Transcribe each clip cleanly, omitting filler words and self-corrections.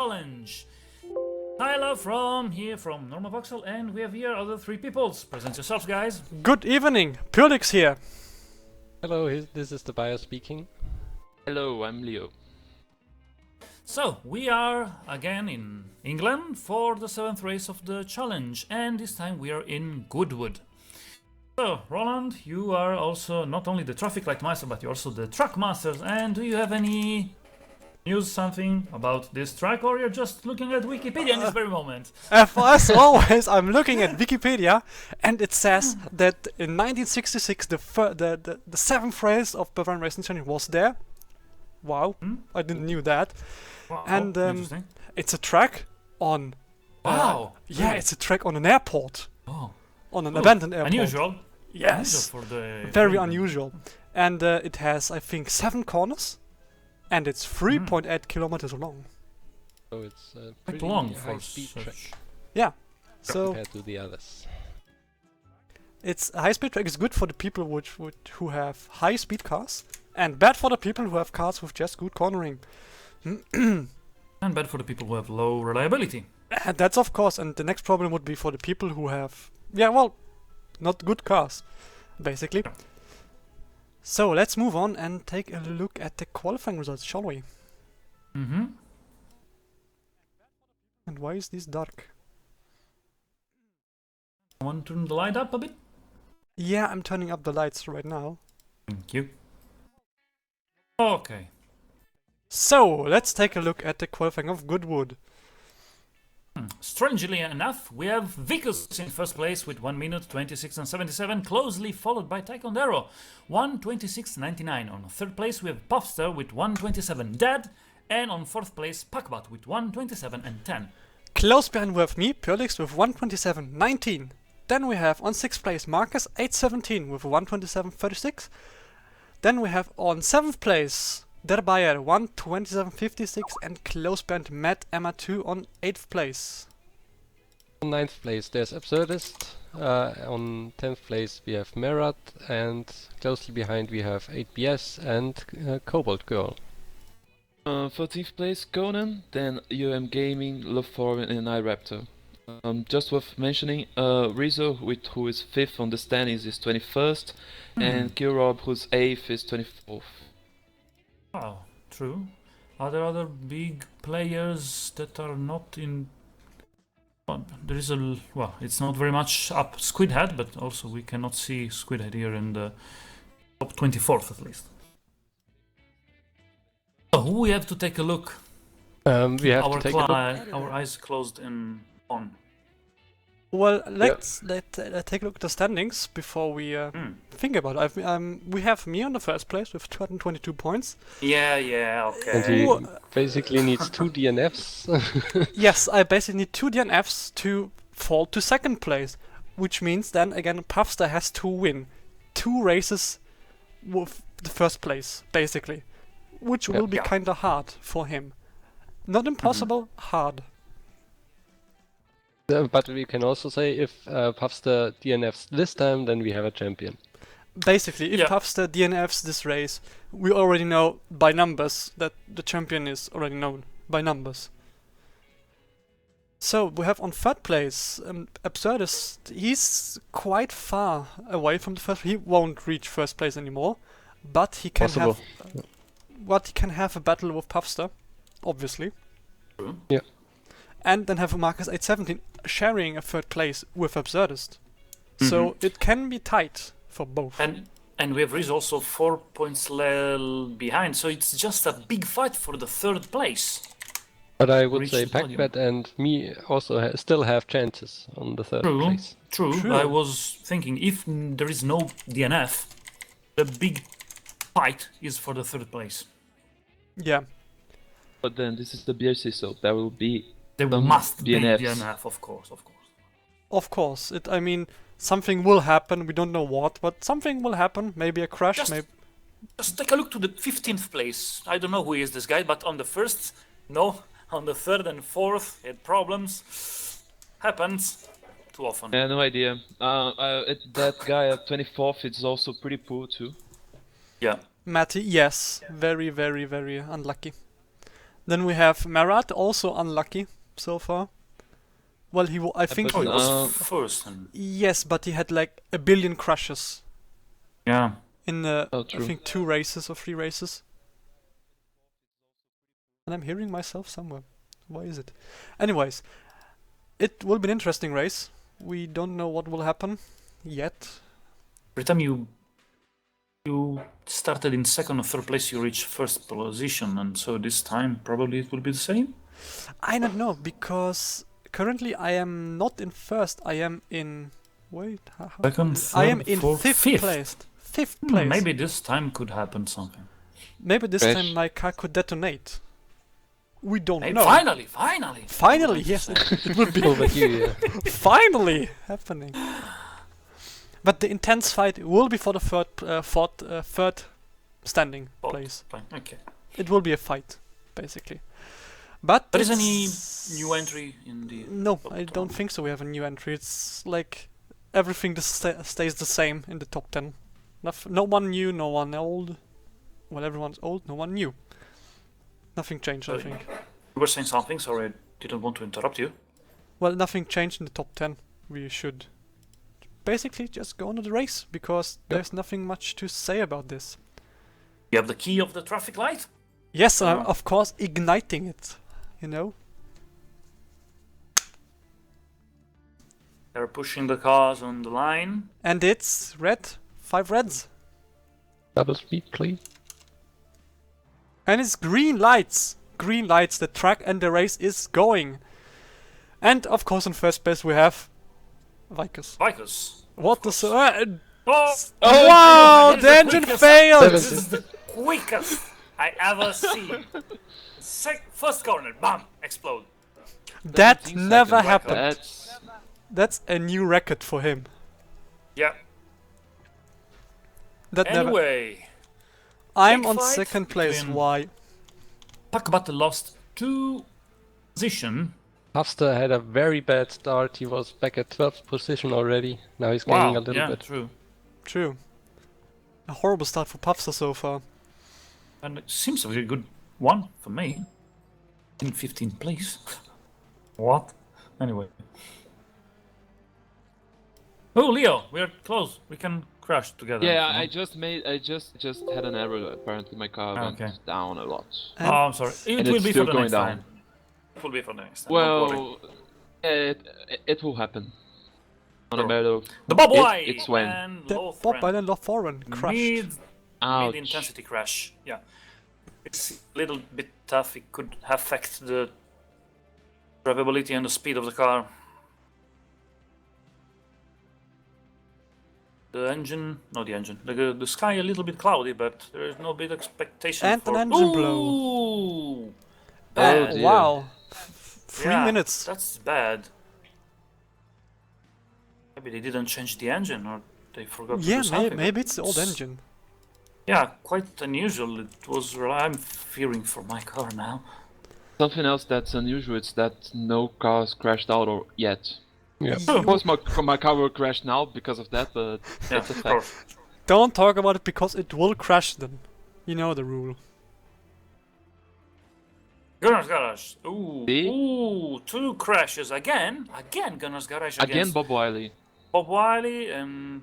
challenge. Tyler from Normal Voxel, and we have here other three peoples. Present yourselves, guys. Good evening, Purlix here. Hello, this is the buyer speaking. Hello, I'm Leo. So, we are again in England for the 7th race of the challenge, and this time we are in Goodwood. So, Roland, you are also not only the traffic light master, but you're also the track master, and do you have any news, something about this track, or you're just looking at Wikipedia in this very moment? As always, I'm looking at Wikipedia, and it says that in 1966 the 7th race of Bavarian Racing Challenge was there. Wow, I didn't knew that. Wow, And interesting. it's a track on... Wow! yeah, really? it's a track on an airport. Oh. On an abandoned airport. Unusual. Yes, Unusual for the very unusual. And it has, I think, 7 corners, and it's 3.8 kilometers long. So it's Quite pretty long high for speed such... track Yeah, so compared to the others. it's a high-speed track. It's good for the people who have high-speed cars, and bad for the people who have cars with just good cornering. And bad for the people who have low reliability. And that's of course, and the next problem would be for the people who have, not good cars, basically. Yeah. So let's move on and take a look at the qualifying results, shall we? Mm-hmm. And why is this dark? Want to turn the light up a bit? Yeah, I'm turning up the lights right now. Thank you. Okay. So let's take a look at the qualifying of Goodwood. Strangely enough, we have Vickers in first place with 1 minute 26 and 77, closely followed by Taekwondo 1:26.99. On third place, we have Puffster with 1:27 dead, and on fourth place, Packbat with 1:27 and 10. Close behind we have me, Purlix, with 1:27.19. Then we have on 6th place Marcus 8:17 with 1:27.36. Then we have on 7th place Der Bayer 1:27.56 and close behind Matt Emma 2 on 8th place. On 9th place there's Absurdist, on 10th place we have Merat, and closely behind we have 8BS and Cobalt Girl. 14th place Conan, then Gaming, Loforin and iRaptor. Just worth mentioning, Rizzo, who is 5th on the standings, is 21st, and Kirob, who's 8th, is 24th. Oh, true. Are there other big players that are not in... Well, there is a... Well, it's not very much up Squidhead, but also we cannot see Squidhead here in the top 24th at least. So, who we have to take a look? We have to take a look. Our eyes closed and on. Well, let's take a look at the standings before we think about it. We have me on the first place with 222 points. Yeah, And okay. he basically needs 2 DNFs. Yes, I basically need 2 DNFs to fall to 2nd place, which means then again Puffster has to win 2 races with the 1st place, basically, which will be kinda hard for him. Not impossible, hard. But we can also say if Puffster DNFs this time, then we have a champion. Basically, if Puffster DNFs this race, we already know by numbers that the champion is already known by numbers. So we have on 3rd place Absurdist. He's quite far away from the first. He won't reach 1st place anymore, but he can have a battle with Puffster, obviously. Yeah. And then have Marcus 817 sharing a 3rd place with Absurdist. So it can be tight for both. And we have Riz also 4 points behind, so it's just a big fight for the 3rd place. But I would Reach say the podium. Packbat and me also still have chances on the 3rd place. True. I was thinking if there is no DNF, the big fight is for the 3rd place. Yeah. But then this is the BRC, so there will be There some must be DNFs. DNF, of course. Of course. Something will happen. We don't know what, but something will happen. Maybe a crash. Just take a look to the 15th place. I don't know who is this guy, but on the 1st, no. On the 3rd and 4th, he had problems. Happens too often. Yeah, no idea. That guy at 24th is also pretty poor too. Yeah. Matty, yes. Very, very, very unlucky. Then we have Marat, also unlucky so far. Well, I think Oh, he he was was... first. And Yes, but he had like a billion crashes yeah. in Oh, I true. think 2 races or 3 races. And I'm hearing myself somewhere. Why is it? Anyways, it will be an interesting race. We don't know what will happen yet. Every time you started in second or third place, you reach first position, and so this time probably it will be the same. I don't know, because currently I am not in first. I am in... Wait, how Second, I am third, in fourth, 5th fifth. place. 5th place. Maybe this time could happen something. Maybe this Crash. time my car could detonate. We don't Hey, know. finally! Finally, yes, it would be Overdue, yeah. finally happening. But the intense fight will be for the third standing Fourth. place. Fine, okay. It will be a fight, basically. But Is any it's- new entry in the? No, top I 10? don't think so. We have a new entry. It's like everything stays the same in the top 10. No one new, no one old. Well, everyone's old, no one new. Nothing changed, I think. You were saying something. Sorry, I didn't want to interrupt you. Well, nothing changed in the top 10. We should basically just go on to the race, because there's nothing much to say about this. You have the key of the traffic light. Yes, I'm Oh. of course igniting it, you know? They're pushing the cars on the line. And it's red. 5 reds. Double speed, please. And it's green lights. Green lights, the track and the race is going. And of course in first place we have Vickers. Bikers. What the Oh! wow, This is the engine quickest- failed! This is the quickest I ever seen. First corner, bam, explode. That 17 never seconds. happened. That's a new record for him. Yeah. That never. Anyway, I'm big on fight second place. between- Why? Pakbata lost 2 position. Hafster had a very bad start. He was back at 12th position already. Now he's gaining a little yeah, bit. true. True. A horrible start for Puffster so far. And it seems a very good one for me. In 15th place. What? Anyway. Oh, Leo, we're close. We can crash together. Yeah, if you I want. just had an error. Apparently, my car went Okay. down a lot. And Oh, I'm sorry. It And will it's be still for the going next down. time. It will be for the next time. don't worry. Well, it will happen. No Sure. matter. The Bob it- White it's when. and the Lothran. Bob and Lothran crashed. Ouch. Mid-intensity crash. Yeah. It's a little bit tough. It could affect the drivability and the speed of the car. The engine, not the engine. The sky a little bit cloudy, but there is no big expectation And for. an engine blow. Ooh! Oh, Bad. dear. Wow. 3 Yeah, minutes. That's bad. Maybe they didn't change the engine, or they forgot to Yeah, do something. maybe it's the old It's- engine. Yeah, quite unusual. It was. I'm fearing for my car now. Something else that's unusual is that no cars crashed out or yet. Yeah. Of course, my car will crash now because of that, but Yeah, that's a of fact. course. Don't talk about it because it will crash then. You know the rule. Gunner's Garage. Ooh, See? ooh, 2 crashes again. Again, Gunner's Garage Again, against Bob Wiley. Bob Wiley, and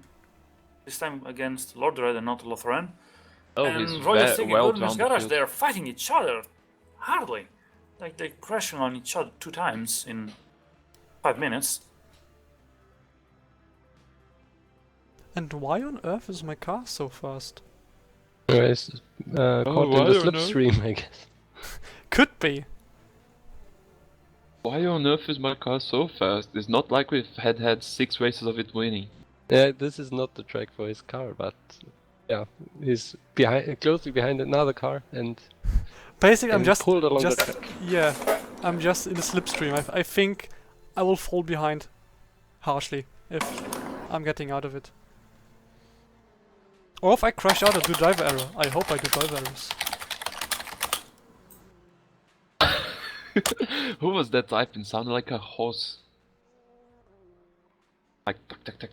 this time against Lord Red and not Lothran. Oh, and he's Royal Sticky well Gunner's down the Garage. field. They're fighting each other. Hardly. Like they're crashing on each other 2 times in 5 minutes. And why on earth is my car so fast? It's caught in I the don't know. slipstream, I guess. Could be. Why on earth is my car so fast? It's not like we've had 6 races of it winning. Yeah, this is not the track for his car, but yeah, he's closely behind another car and Basically, I'm and just, pulled along the track. yeah, I'm just in the slipstream. I think I will fall behind harshly if I'm getting out of it. Or if I crash out or do driver error. I hope I do driver errors. Who was that typing? Sounded like a horse. Like tuck tuck tuck.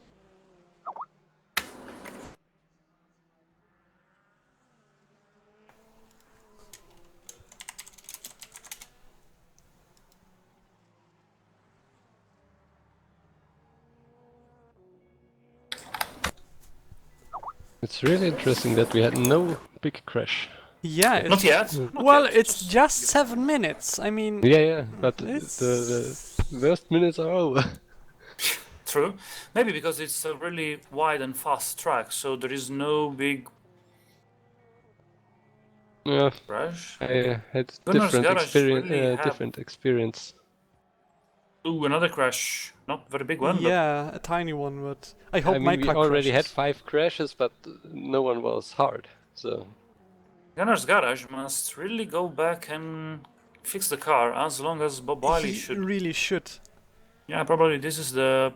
It's really interesting that we had no big crash. Yeah, it's, Not yet. Mm. not well, yet, it's just 7 minutes. I mean, Yeah, but It's- the worst minutes are over. True. Maybe because it's a really wide and fast track, so there is no big Yeah, crash. I had Gunner's different Garage really have- different experience. Ooh, another crash. Not very big one, yeah, a tiny one, but I hope I my mean, we car already had crashes. 5 crashes, but no one was hard. So but Gunner's Garage must really go back and fix the car as long as Bob Wiley He should. really should. Yeah, probably this is the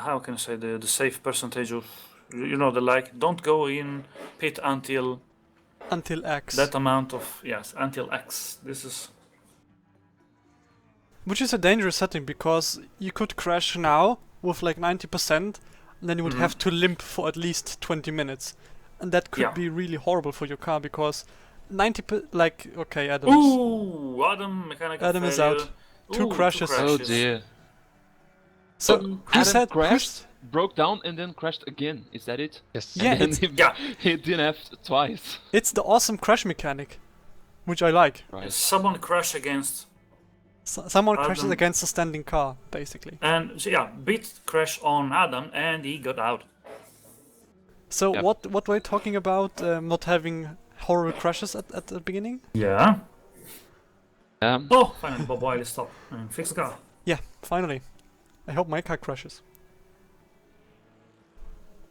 how can I say the safe percentage of the like don't go in pit until Until X. that amount of yes until X. This is Which is a dangerous setting because you could crash now with like 90%, and then you would have to limp for at least 20 minutes. And that could Yeah. be really horrible for your car because 90 like okay, Adam's ooh Adam mechanical Adam is failure. out. Two Ooh, crashes. Oh dear. So Adam who said crashed, broke down, and then crashed again. Is that it? yes, Yeah, And it's, he, Yeah. he DNF twice. it's the awesome crash mechanic, which I like. Right. Someone crash against Someone crashes Adam. against a standing car, basically. and so, yeah beat crash on Adam and he got out. So Yep. what were you talking about? Not having horrible crashes at the beginning? Yeah. Um, Oh, finally Bob Wiley stopped and fixed the car. Yeah, finally. I hope my car crashes.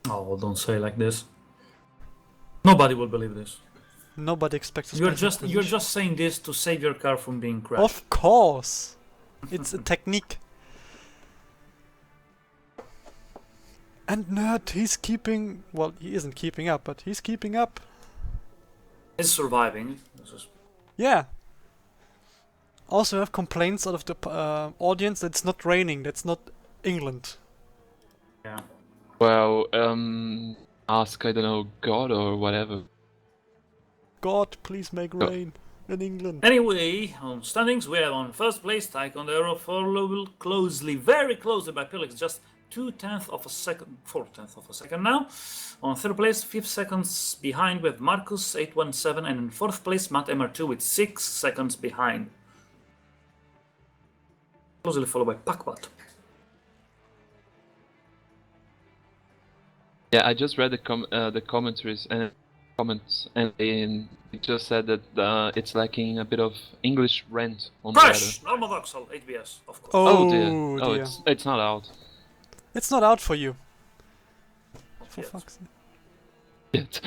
Oh, don't say like this. Nobody will believe this. Nobody expects. a You're special just position. saying this to save your car from being crashed. Of course, it's a technique. And Nerd, he's keeping. Well, he isn't keeping up, but he's keeping up. It's surviving. This is Yeah. Also, have complaints out of the audience that it's not raining. That's not England. yeah. well, ask, I don't know, God or whatever. God, please make rain in England. Anyway, on standings, we are on first place, Taekwondo followed closely, very closely by Pilix, just 4/10 of a second now. On third place, 5 seconds behind with Marcus 817, and in fourth place, Matt MR2 with 6 seconds behind. Closely followed by Pakpat. Yeah, I just read the commentaries and comments, and it just said that it's lacking a bit of English rent on the Crash! weather. Normodoxal, 8BS, of course. Oh, dear. dear. Oh, it's not out It's not out for you. For Yes. fuck's sake. yet.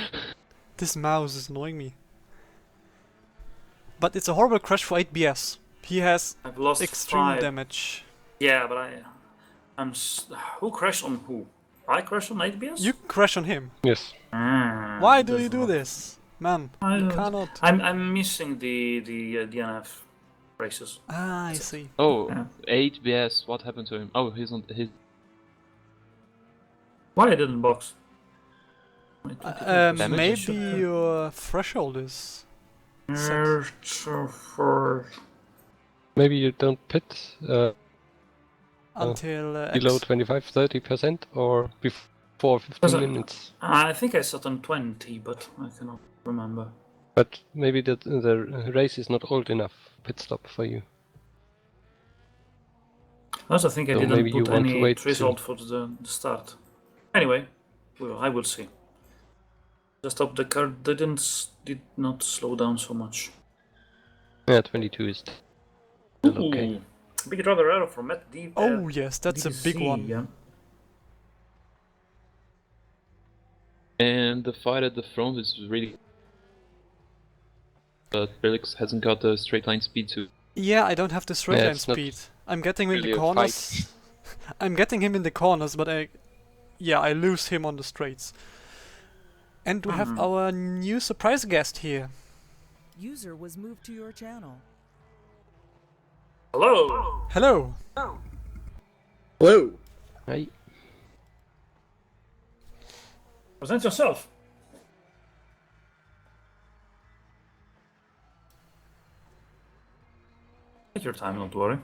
This mouse is annoying me. But it's a horrible crash for 8BS. He has I've lost extreme 5. damage. Yeah, but who crashed on who? I crashed on 8BS? You crash on him. yes. Why do you do this? Man, I you don't- cannot. I'm missing the DNF races. Ah, I see. Oh, Yeah. 8BS, what happened to him? Oh, he's on his. Why I didn't box? Damage? Maybe your threshold is. Maybe you don't pit Until below X. 25-30% or before 15 minutes. I think I set on 20, but I cannot remember. But maybe the race is not old enough pit stop for you. I also think I So didn't maybe you put want to any wait result for the start. Anyway, I will see. Just hope the car did not slow down so much. Yeah, 22 is still okay. Ooh, big driver error from Matt D. Oh yes, that's a big DDC, one. Yeah. And the fight at the front is really. But Felix hasn't got the straight line speed to. Yeah, I don't have the straight Yeah, line it's not speed. I'm getting him in really the a corners. I'm getting him in the corners, but I lose him on the straights. And we have our new surprise guest here. User was moved to your channel. Hello. Hello. Hello. Hi. Present yourself. Take your time, don't worry.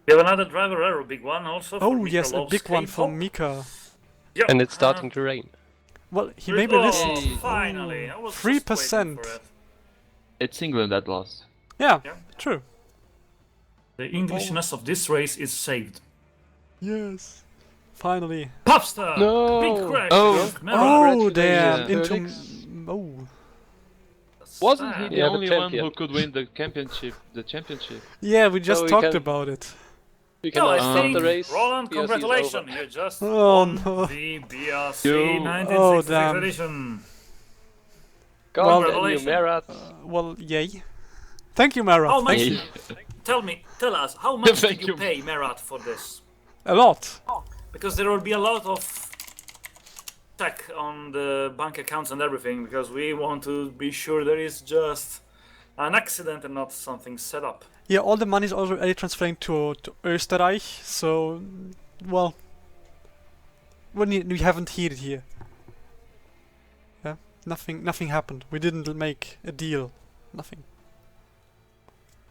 We have another driver error, big one also. For Oh yes, a Mikalov's big one from K-pop. Mika. Yep. And it's starting to rain. Well, he maybe listened. Yay. Finally, I was 3%. just waiting for it. It's England that lost. Yeah, Yeah. true. The Englishness of this race is saved. Yes. Finally. Popstar! No! Big crash! Oh. Oh damn! Congratulations, Into oh. Wasn't he the Yeah, the only one champion. who could win the championship? Yeah, we just we talked can- about it. We can No, I now stop think, the race. Roland, BRC is congratulations! over. You just Oh, won no. the BRC You- 1966 damn. edition. God damn you, Congratulations. Merat. Well, yay. Thank you, Mara. How much? Thank you. Tell us, how much Thank did you you. pay Merat for this? A lot. Because there will be a lot of check on the bank accounts and everything, because we want to be sure there is just an accident and not something set up. Yeah, all the money is already transferring to Österreich, so well, we haven't heard here. Yeah, nothing happened. We didn't make a deal. Nothing.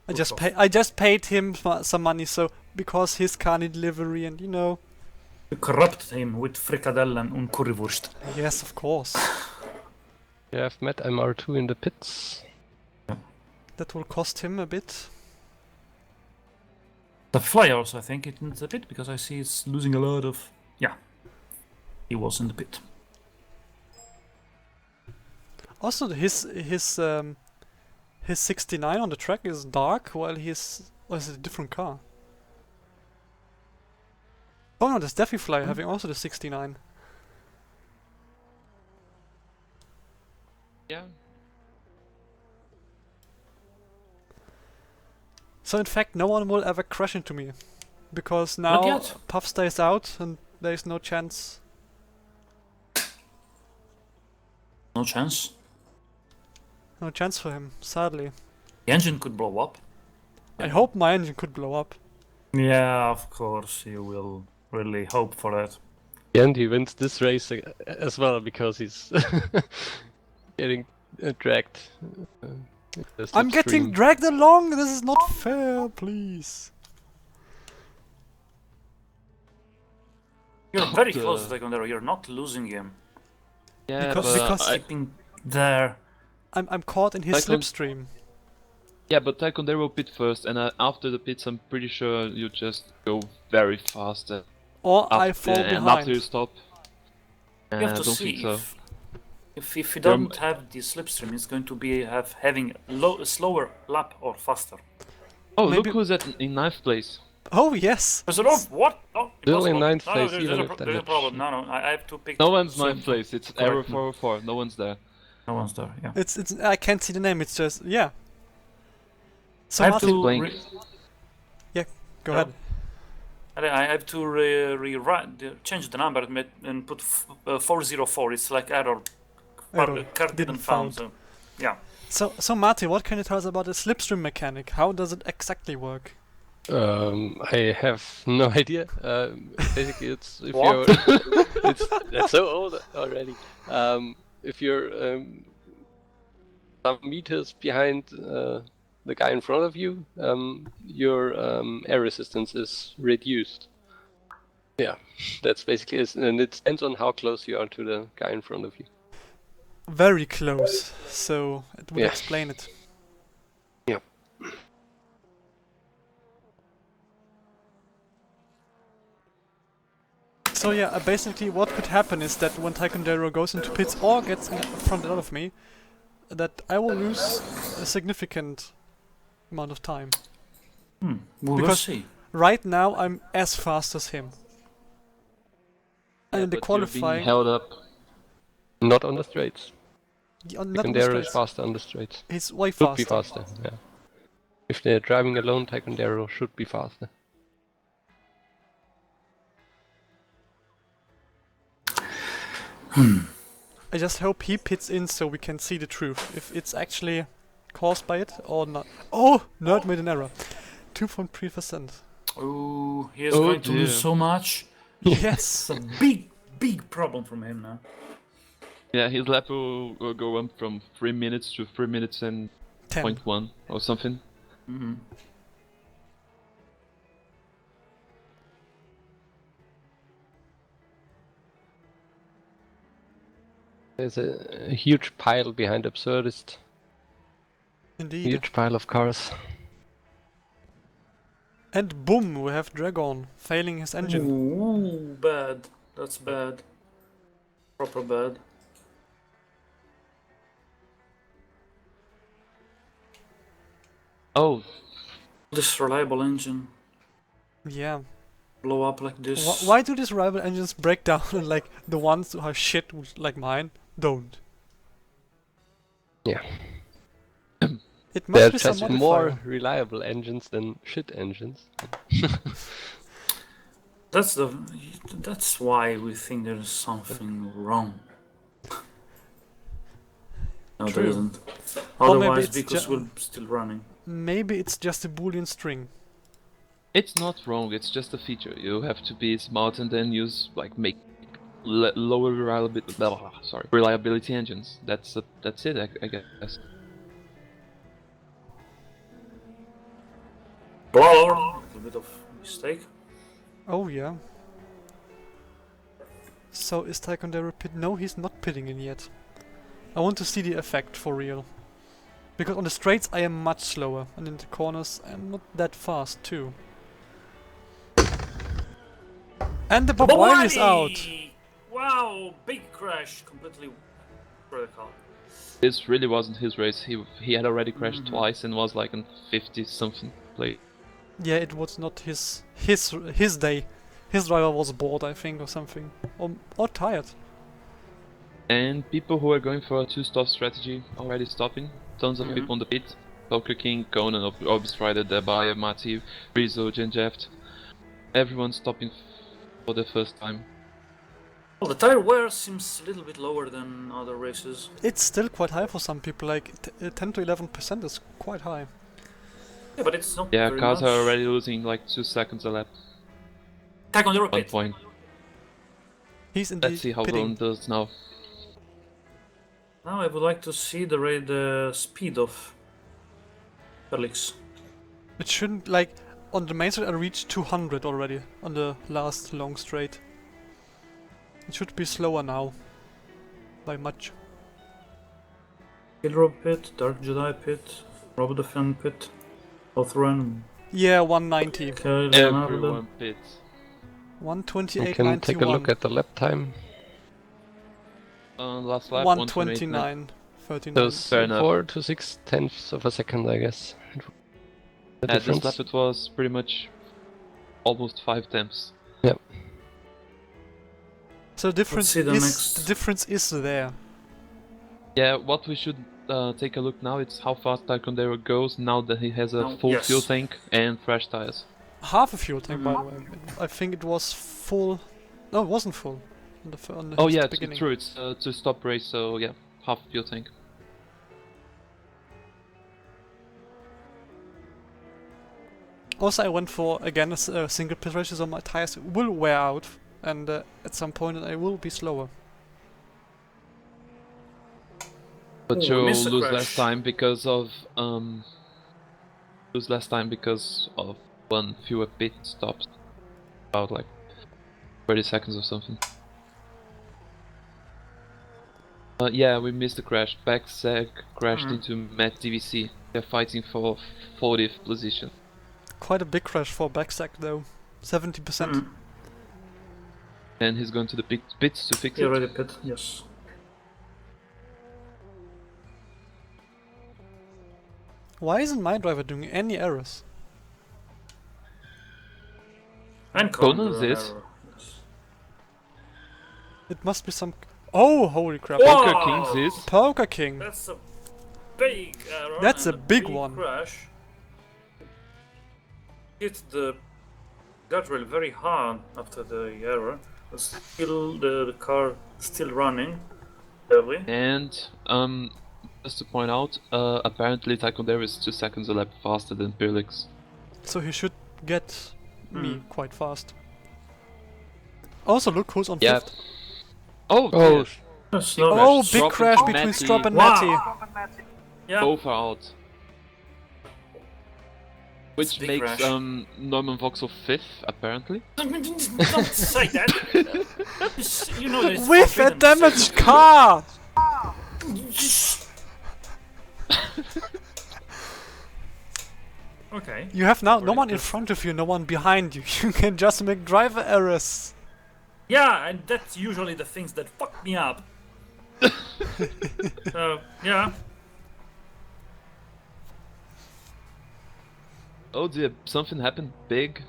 I just paid him some money, so because his car need delivery, and you know. You corrupted him with frikadellen and currywurst. Yes, of course. We have met MR2 in the pits. That will cost him a bit. The fly also, I think, it needs a bit, because I see it's losing a lot of... Yeah. He was in the pit. Also, his 69 on the track is dark, while his is it a different car? Oh no, there's Deafy Fly having also the 69. Yeah. So in fact, no one will ever crash into me, because Not now yet. Puff stays out and there is no chance. No chance. No chance for him, sadly. The engine could blow up. I hope my engine could blow up. Yeah, of course, you will really hope for that. And he wins this race as well because he's getting dragged. the I'm getting slipstream. dragged along. This is not fair, please. You're very close to Taekwondo, you're not losing him. Yeah, Because- but because- Keeping there. I'm caught in his Cyclone- slipstream. yeah, but Taekwondo pit first, and after the pits, I'm pretty sure you just go very fast. Or I After, fall and after you behind. stop. You have I to don't see think so. if you don't have the slipstream, it's going to be having a slower lap or faster. Oh, Maybe- look who's in ninth place. Oh yes. Is it off? What? No, Still in impossible. ninth No, place, there's, even there's, if there's a damage. problem. No, I have to pick. No one's some- ninth place. It's correct error me. 404. No one's there. No one's there. Yeah. It's I can't see the name. It's just yeah. So I have Martin, to Blank. go Yeah. ahead. I have to change the number and put 404. It's like error. Error. Card didn't found. So, yeah. So Marty, what can you tell us about the slipstream mechanic? How does it exactly work? I have no idea. Basically, it's if What? you're that's so old already. If you're some meters behind the guy in front of you, your air resistance is reduced. Yeah, that's basically it, and it depends on how close you are to the guy in front of you. Very close. So it would Yeah. explain it. Yep. So yeah, basically what could happen is that when Taekwondo goes into pits or gets in front of me, that I will lose a significant amount of time. We'll Because- see. Right now I'm as fast as him. And in the But you're being qualifying, held up. Not on the straights. not on the Taekwondo is straights, faster on the straights. he's way Should be faster. faster. Yeah. If they're driving alone, Taekwondo should be faster. I just hope he pits in so we can see the truth. If it's actually caused by it or not. Oh! Nerd made an error. 2.3%. Oh, he is Oh going to lose dear. so much. Yes! It's a big problem from him now. Yeah, his lap will go on from 3 minutes to 3 minutes and 10. 0.1 or something. Mm-hmm. There's a huge pile behind Absurdist. Indeed. Huge pile of cars. And boom, we have Dragon failing his engine. Ooh, bad. That's bad. Proper bad. Oh, This reliable engine Yeah. blow up like this. Why do these rival engines break down and like the ones who have shit like mine don't? Yeah. It There are must be some just more modifier. reliable engines than shit engines. That's why we think there's something wrong. No, there True. isn't. Or maybe Otherwise, it's because we're still running. Maybe it's just a Boolean string. it's not wrong. It's just a feature. You have to be smart and then use make lower reliability engines. That's it. I guess. Blower. A little bit of mistake. Oh yeah. So is Taekwondo pit? No, he's not pitting in yet. I want to see the effect for real. Because on the straights I am much slower, and in the corners I'm not that fast too. And the Bobwine is out! Wow, big crash, completely critical. This really wasn't his race. He had already crashed twice and was like in 50 something play. Yeah, it was not his day. His driver was bored, I think, or something. Or tired. And people who are going for a 2-stop strategy already stopping. Tons of people on the pit. Poker King, Conan, Obstrider, Debaya, Mati, Rizzo, Genjeft. Everyone stopping for the first time. Well, the tire wear seems a little bit lower than other races. It's still quite high for some people, like 10 to 11% is quite high. Yeah, but it's not Yeah, very cars much. are already losing like 2 seconds a lap. Attack on the 1 pit. point. He's indeed Let's see how pitting. Roland does now. Now I would like to see the speed of Felix. It shouldn't, like, on the main straight I reached 200 already, on the last long straight. It should be slower now. By much. Killrob pit, Dark Jedi pit, Rob the Fan pit, Othran, Yeah, 190. Everyone pits. You 128.91. can take a look at the lap time. Last lap, 129. 39. Those Fair enough. 4 to 6 tenths of a second, I guess. The At this difference. lap it was pretty much almost 5 temps. Yep. So the difference see the is next- the difference is there. Yeah, what we should take a look now is how fast Taekwondo goes now that he has a Now, full yes. fuel tank and fresh tires. Half a fuel tank, by the way. I think it was full. No, it wasn't full. On the Oh yeah, beginning. true, it's to stop race, so yeah, half fuel tank. Also, I went for again a single pit race, so my tires will wear out, and at some point I will be slower. But Oh, you'll missed a lose crash. less time because of one fewer pit stops. About like 30 seconds or something. Yeah, we missed the crash. Backseg crashed into Matt DVC. They're fighting for 40th position. Quite a big crash for backstack though, 70%. And he's going to the pits to fix Yeah, it. ready pit, yes. Why isn't my driver doing any errors? And Conan's counter is. error, yes. It must be some. Oh, holy crap! Whoa! Poker Kings is. Poker King. That's a big error. That's and a big one. Crash. Hit the guardrail very hard after the error. But still, the car still running. Barely. And just to point out, apparently Taekwondo is 2 seconds a lap faster than Pirlix. So he should get me quite fast. Also, look who's on Yeah. fifth. Oh, Oh, dear. Yes, no, Oh, that's- big Strop crash and between Matty. Strop and Wow. Matty. Yeah. Both are out. Which big makes crash. Norman Vauxhall 5th, apparently. Don't say that. You know that it's With a forbidden to say damaged that. car! Okay. You have now no Already one in good. front of you, no one behind you. You can just make driver errors. Yeah, and that's usually the things that fuck me up. So, yeah. Oh dear, something happened big.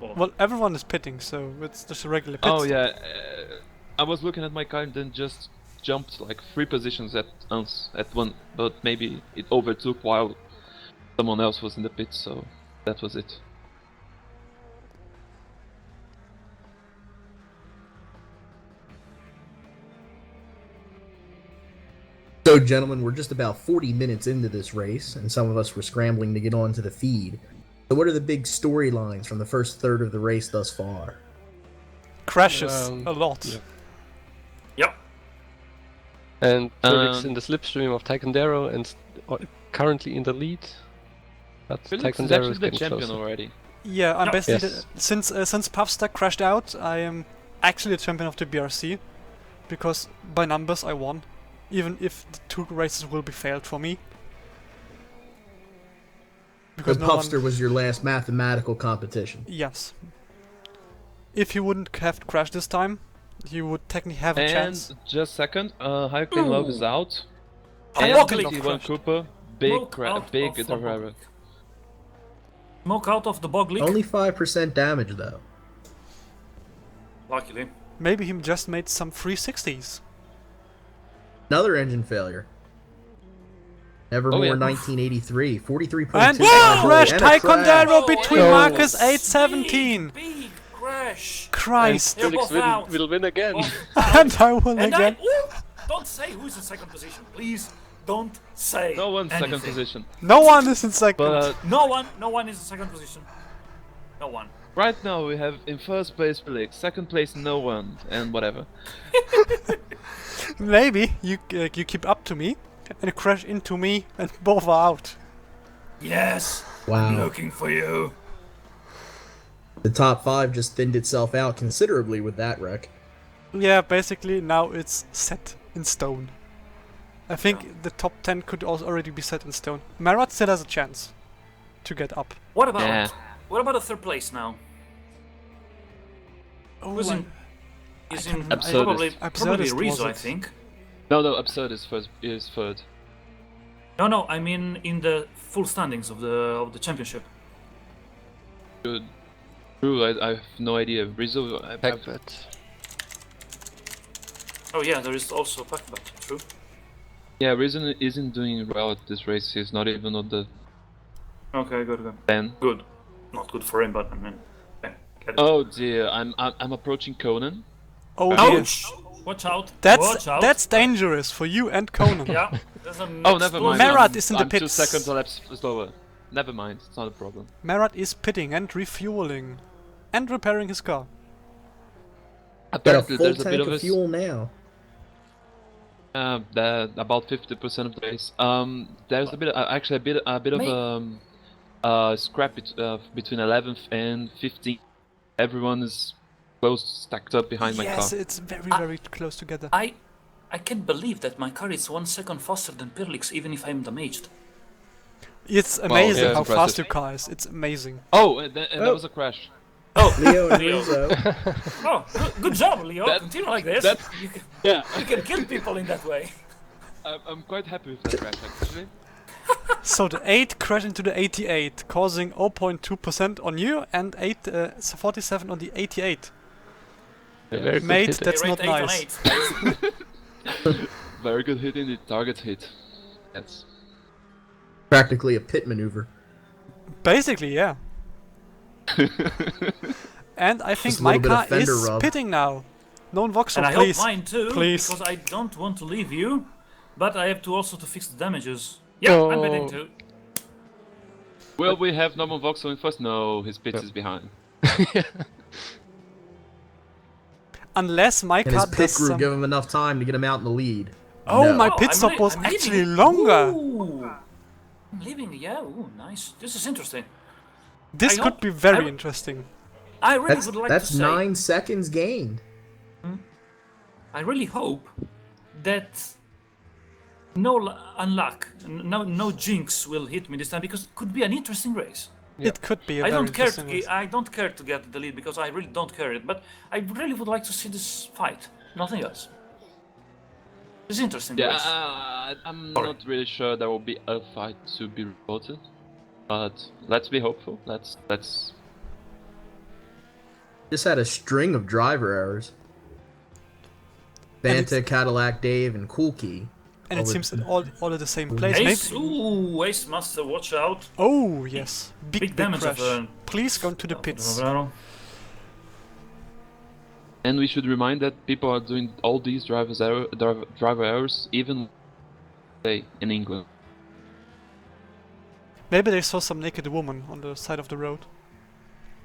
Well, everyone is pitting, so it's just a regular pit Oh stop. yeah, I was looking at my car and then just jumped like 3 positions at once at one, but maybe it overtook while someone else was in the pit, so that was it. So, gentlemen, we're just about 40 minutes into this race, and some of us were scrambling to get onto the feed. So, what are the big storylines from the first third of the race thus far? Crashes a lot. yeah. Yep. And Felix Um, in the slipstream of Taekwondo and currently in the lead. But Felix is Taekwondo actually is the getting champion closer. already. Yeah, I'm Yeah. basically Yes. since Puffstack crashed out, I am actually the champion of the BRC because by numbers I won, even if the 2 races will be failed for me. The Because Puffster was your last mathematical competition. Yes. If he wouldn't have crashed this time, he would technically have a And chance. just second, Hurricane Love is out. And And luckily 51 crashed. Cooper, Smoke out big of the error. bog. Smoke out of the bog leak. Only 5% damage, though. Luckily. Maybe he just made some 360s. Another engine failure. Nevermore yeah. 1983, 43.2. And miles crash and a crash. Taekwondo between Oh. Marcus 817. Big crash. Christ. They're Felix both out. will win again. And I will And again. don't say who's in second position, please. Don't say. No one's second anything. position. No one is in second. But No one is in second position. No one. right now we have in first place Felix, second place no one, and whatever. Maybe you keep up to me and crash into me and both are out. Yes. Wow. Looking for you. The top 5 just thinned itself out considerably with that wreck. Yeah, basically now it's set in stone. I think the top 10 could also already be set in stone. Marat still has a chance to get up. What about Yeah. what about the third place now? Oh, Who's I- in? Is I in can't- Absurdist. probably Absurdist was Rizzo, I it? think. No, Absurd is third. No, I mean in the full standings of the championship. Good. True, I have no idea. Rizzo, Packbet. Oh yeah, there is also Packbat. True. yeah, Rizzo isn't doing well at this race. He's not even on the Okay, good. 10. Good. Not good for him, but I mean, yeah, get it. Oh dear, I'm approaching Conan. Oh dear. Ouch! Watch out! Watch out! That's dangerous for you and Conan. Yeah. There's an Oh, never mind. explosive- Marat is in the I'm 2 pits. seconds laps slower. Never mind, it's not a problem. Marat is pitting and refueling and repairing his car. Got a Apparently, full there's a bit tank of of a fuel now. about 50% of the race. There's a bit, actually a bit of scrap between 11th and 15th. Everyone is close, stacked up behind my Yes, car. it's very, Ah. very close together. I can't believe that my car is 1 second faster than Pirlix, even if I'm damaged. It's amazing yeah, how it's fast impressive. your car is. It's amazing. Oh, and that was a crash. Oh, Leo and Leo. Rizzo. Oh, good job, Leo. That- Continue like this. that- You can, Yeah, you can kill people in that way. I'm quite happy with that crash actually. So the 8 crashed into the 88, causing 0.2% on you and 47 on the 88. A very good Mate, hit. that's They not rate 8 on nice. 8. Very good hit in the target hit. Yes. Practically a pit maneuver. Basically, yeah. And I think Just a my little bit of car fender is rub. pitting now. No Voxel, And I please. hope mine too, Please. because I don't want to leave you, but I have to also to fix the damages. Yeah, I'm betting too. Will we have Norman Voxel in first? No, his pit is behind. Unless my And his car pit does crew some... give him enough time to get him out in the lead. Oh, No. my Oh, pit I'm stop li- was I'm actually leaving. longer. Ooh. I'm leaving, yeah, ooh, nice. This is interesting. This I could hope- be very I- interesting. I really That's would like that's to say, 9 seconds gained. I really hope that no unluck, no jinx will hit me this time because it could be an interesting race. It could be a I very don't care interesting race. I don't care to get the lead because I really don't care it, but I really would like to see this fight. Nothing else. It's interesting. Yeah, race. I'm Sorry. not really sure there will be a fight to be reported, but let's be hopeful. Let's Just had a string of driver errors. Banta, Cadillac, Dave, and Cool Key. And it seems that all at the same place. Ace, Maybe. ooh, Ace Master, watch out. Oh yes, big damage crash. of Please go to the pits. And we should remind that people are doing all these driver errors even say in England. Maybe they saw some naked woman on the side of the road.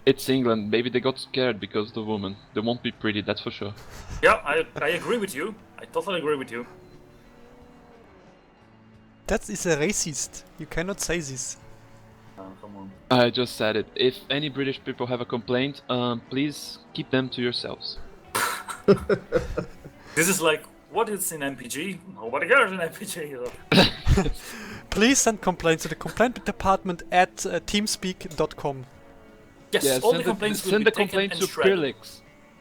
It's England. Maybe they got scared because the woman. They won't be pretty, that's for sure. Yeah, I agree with you. I totally agree with you. That is a racist. You cannot say this. Come on. I just said it. If any British people have a complaint, please keep them to yourselves. This is like what is in MPG. Nobody cares in MPG. Please send complaints to the complaint department at teamspeak.com. Yes, Yeah, all the complaints will send be the taken complaint and to shredded. Pirlix.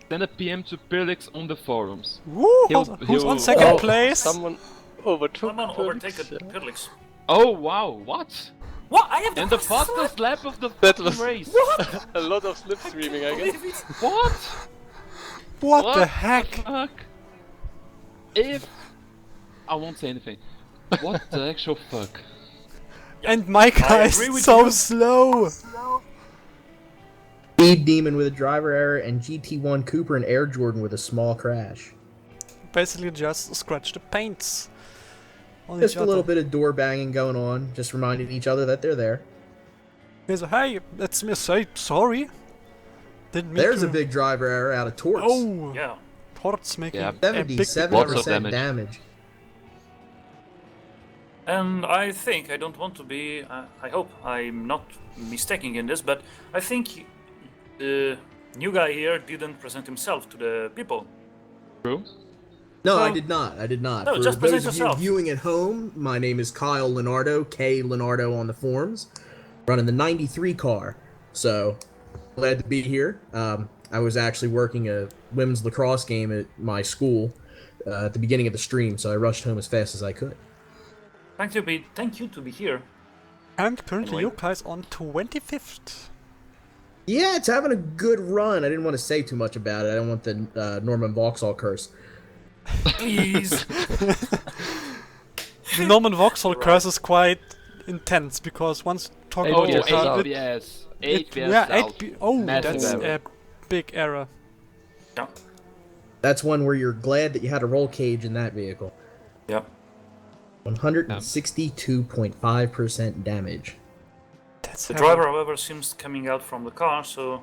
Send a PM to Pirlix on the forums. Woo! Who's on he'll- second Oh, place? Someone overtook. Someone overtaken Pirlix. Pirlix. Oh wow, what? What? I have the And the fastest fastest lap of the That fucking was- race. A lot of slipstreaming, I guess. believe it. What? What the heck? Fuck? If I won't say anything. What the actual fuck? And my guy agree is with so you. slow. Speed Demon with a driver error, and GT1 Cooper and Air Jordan with a small crash. Basically just scratch the paints on Just each a other. little bit of door banging going on, just reminding each other that they're there. He's like, hey, let's me say sorry. Didn't mean There's to... a big driver error out of Torts. Oh, Yeah. Torts making Yeah. a big 77% damage. damage. And I think I don't want to be. I hope I'm not mistaken in this, but I think the new guy here didn't present himself to the people. True? No, So- I did not. I did not. No, For just those present of you yourself. viewing at home, my name is Kyle Leonardo, K Leonardo on the forums, running the 93 car. So, glad to be here. I was actually working a women's lacrosse game at my school at the beginning of the stream, so I rushed home as fast as I could. Thank you to be here. And currently Anyway. Yoka is on 25th. Yeah, it's having a good run. I didn't want to say too much about it. I don't want the Norman Vauxhall curse. Please. The Norman Vauxhall curse is quite intense because once talking Oh, about yes, the car, 8 PS. yeah, out. 8 oh, Massive that's error. a big error. Yeah. That's one where you're glad that you had a roll cage in that vehicle. Yeah. 162.5% damage. That's The heavy. driver, however, seems coming out from the car, so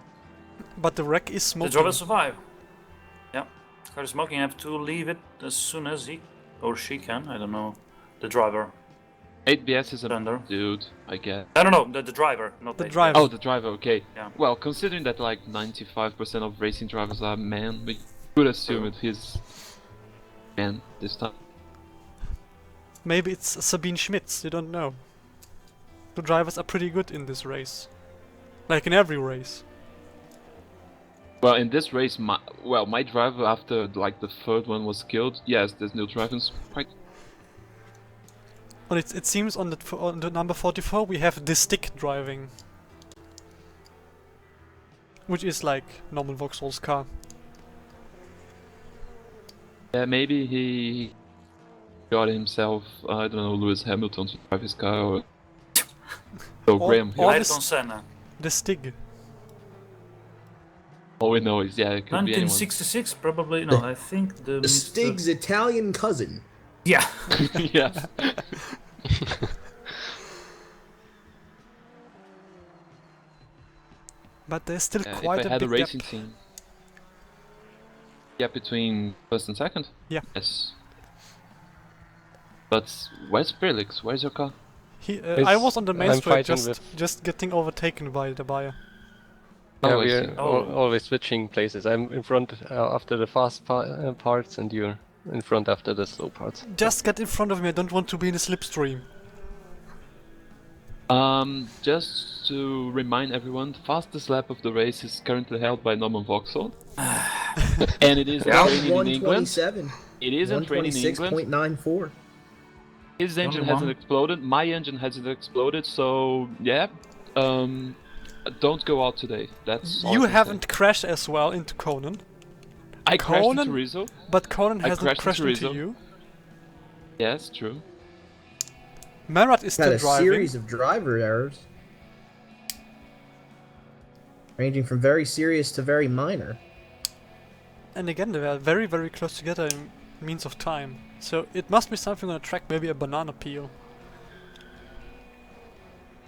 But the wreck is the smoking. driver survive. Yeah. The car is smoking. I have to leave it as soon as he or she can. I don't know. The driver. 8BS is a Thunder. dude, I guess. I don't know. The driver, not The the driver. Oh, the driver, okay. Yeah. Well, considering that like 95% of racing drivers are men, we could assume it is man this time. Maybe it's Sabine Schmitz, you don't know. The drivers are pretty good in this race. Like in every race. Well, in this race, my driver after like the third one was killed. Yes, there's no driving quite. But it seems on the number 44 we have the stick driving. Which is like Norman Vauxhall's car. Yeah, maybe he got himself, I don't know, Lewis Hamilton to drive his car or. So Or- Graham Hill. or- Ayrton Senna. The Stig. All we know is yeah, it could be anyone. 1966, probably. No, I think the. The Stig's Italian cousin. Yeah. Yes. But there's still If quite I a had a big racing gap. team. Yeah, between first and second? Yeah. Yes. But where's Felix? Where's your car? I was on the main I'm straight fighting just getting overtaken by the buyer. Yeah, Oh, I see. we're always switching places. I'm in front after the fast parts, and you're in front after the slow parts. Just get in front of me, I don't want to be in a slipstream. Just to remind everyone, the fastest lap of the race is currently held by Norman Vauxhall. And it is Yeah. training in England. 127. It is in training in England. 126.94. His engine Only hasn't one. exploded, my engine hasn't exploded, so yeah. Don't go out today. That's all I You can say. haven't crashed as well into Conan, I crashed into Conan? Rizzo. but Conan I hasn't crashed crashed into into Rizzo. you. Yes, true. Marat is Had still a driving. series of driver errors, ranging from very serious to very minor. And again, they are very, very close together in means of time. So it must be something on a track, maybe a banana peel.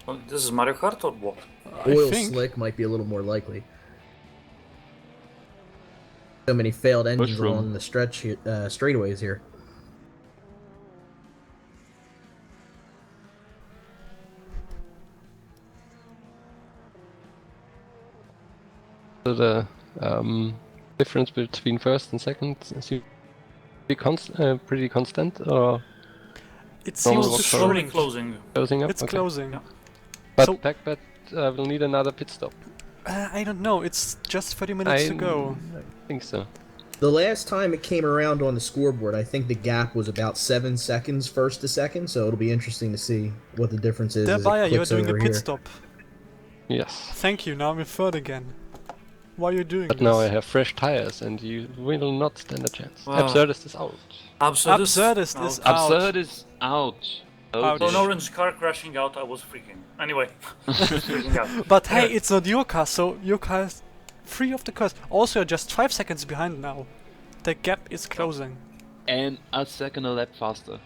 Oh, this is Mario Kart or what? Oil I think. slick might be a little more likely. So many failed engines Mushroom. along the stretch straightaways here. So the difference between first and second seems to be pretty constant, or It Normal seems to Vauxhall. Slowly shrink. closing. closing up? It's Okay. closing. Yeah. But So- Packbat will need another pit stop. I don't know, it's just 30 minutes to go. I think so. The last time it came around on the scoreboard, I think the gap was about 7 seconds first to second, so it'll be interesting to see what the difference is. There, as it Bayer, you're clicks doing a over pit here. stop. Yes. Thank you, now I'm in third again. Why are you doing But this? now I have fresh tires, and you will not stand a chance. Wow. Absurdist is out. Absurdist is out. Absurd is out. Oh, Ouch. So dear. an orange car crashing out, I was freaking. Anyway, freaking out. But hey, it's not your car, so your car is free of the curse. Also, you're just 5 seconds behind now. The gap is closing. And a second a lap faster.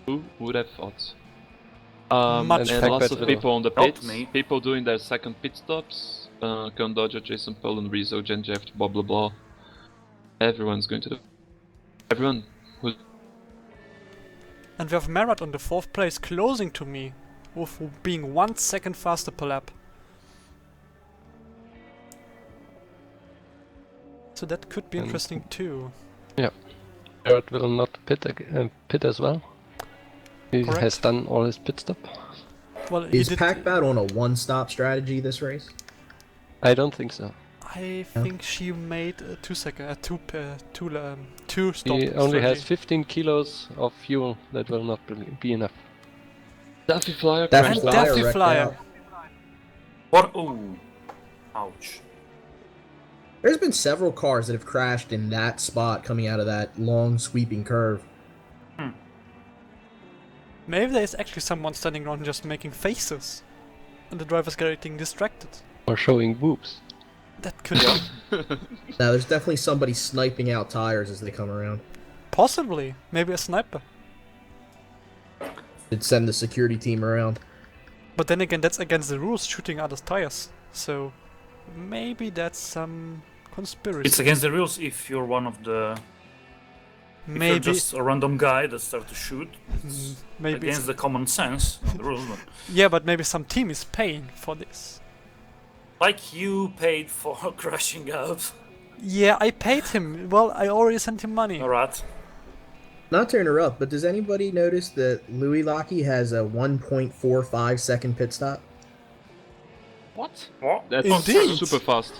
Who would have thought? Much and faster. lots of people on the Not pits. me. People doing their second pit stops. Dodger, Jason Pearl, and Rizzo, Jen Jeff, blah blah blah. Everyone's going to do. Everyone who's And we have Marat on the 4th place, closing to me, with being 1 second faster per lap. So that could be And- interesting too. Jared will not pit as well. He Correct. has done all his pit stop. Well, he Is did. Packbat on a one-stop strategy this race? I don't think so. I think she made a 2 second, two stop. He only has strategy. 15 kilos of fuel. That will not be enough. Daffy Flyer Daffy And crashed Flyer out. Daffy wrecked Flyer. out. What? Oh. Ouch. There's been several cars that have crashed in that spot coming out of that long sweeping curve. Maybe there's actually someone standing around just making faces, and the driver's getting distracted. Or showing boobs. That could be. Now, there's definitely somebody sniping out tires as they come around. Possibly. Maybe a sniper. It'd send the security team around. But then again, that's against the rules, shooting others' tires. So maybe that's some conspiracy. It's against the rules if you're one of the. If you're maybe. just a random guy that starts to shoot. It's Maybe. against It's, the common sense of the rules. But yeah, but maybe some team is paying for this. like you paid for crashing out. Yeah, I paid him. Well, I already sent him money. Alright. Not to interrupt, but does anybody notice that Louis Locky has a 1.45 second pit stop? What? What? That's Indeed. super fast.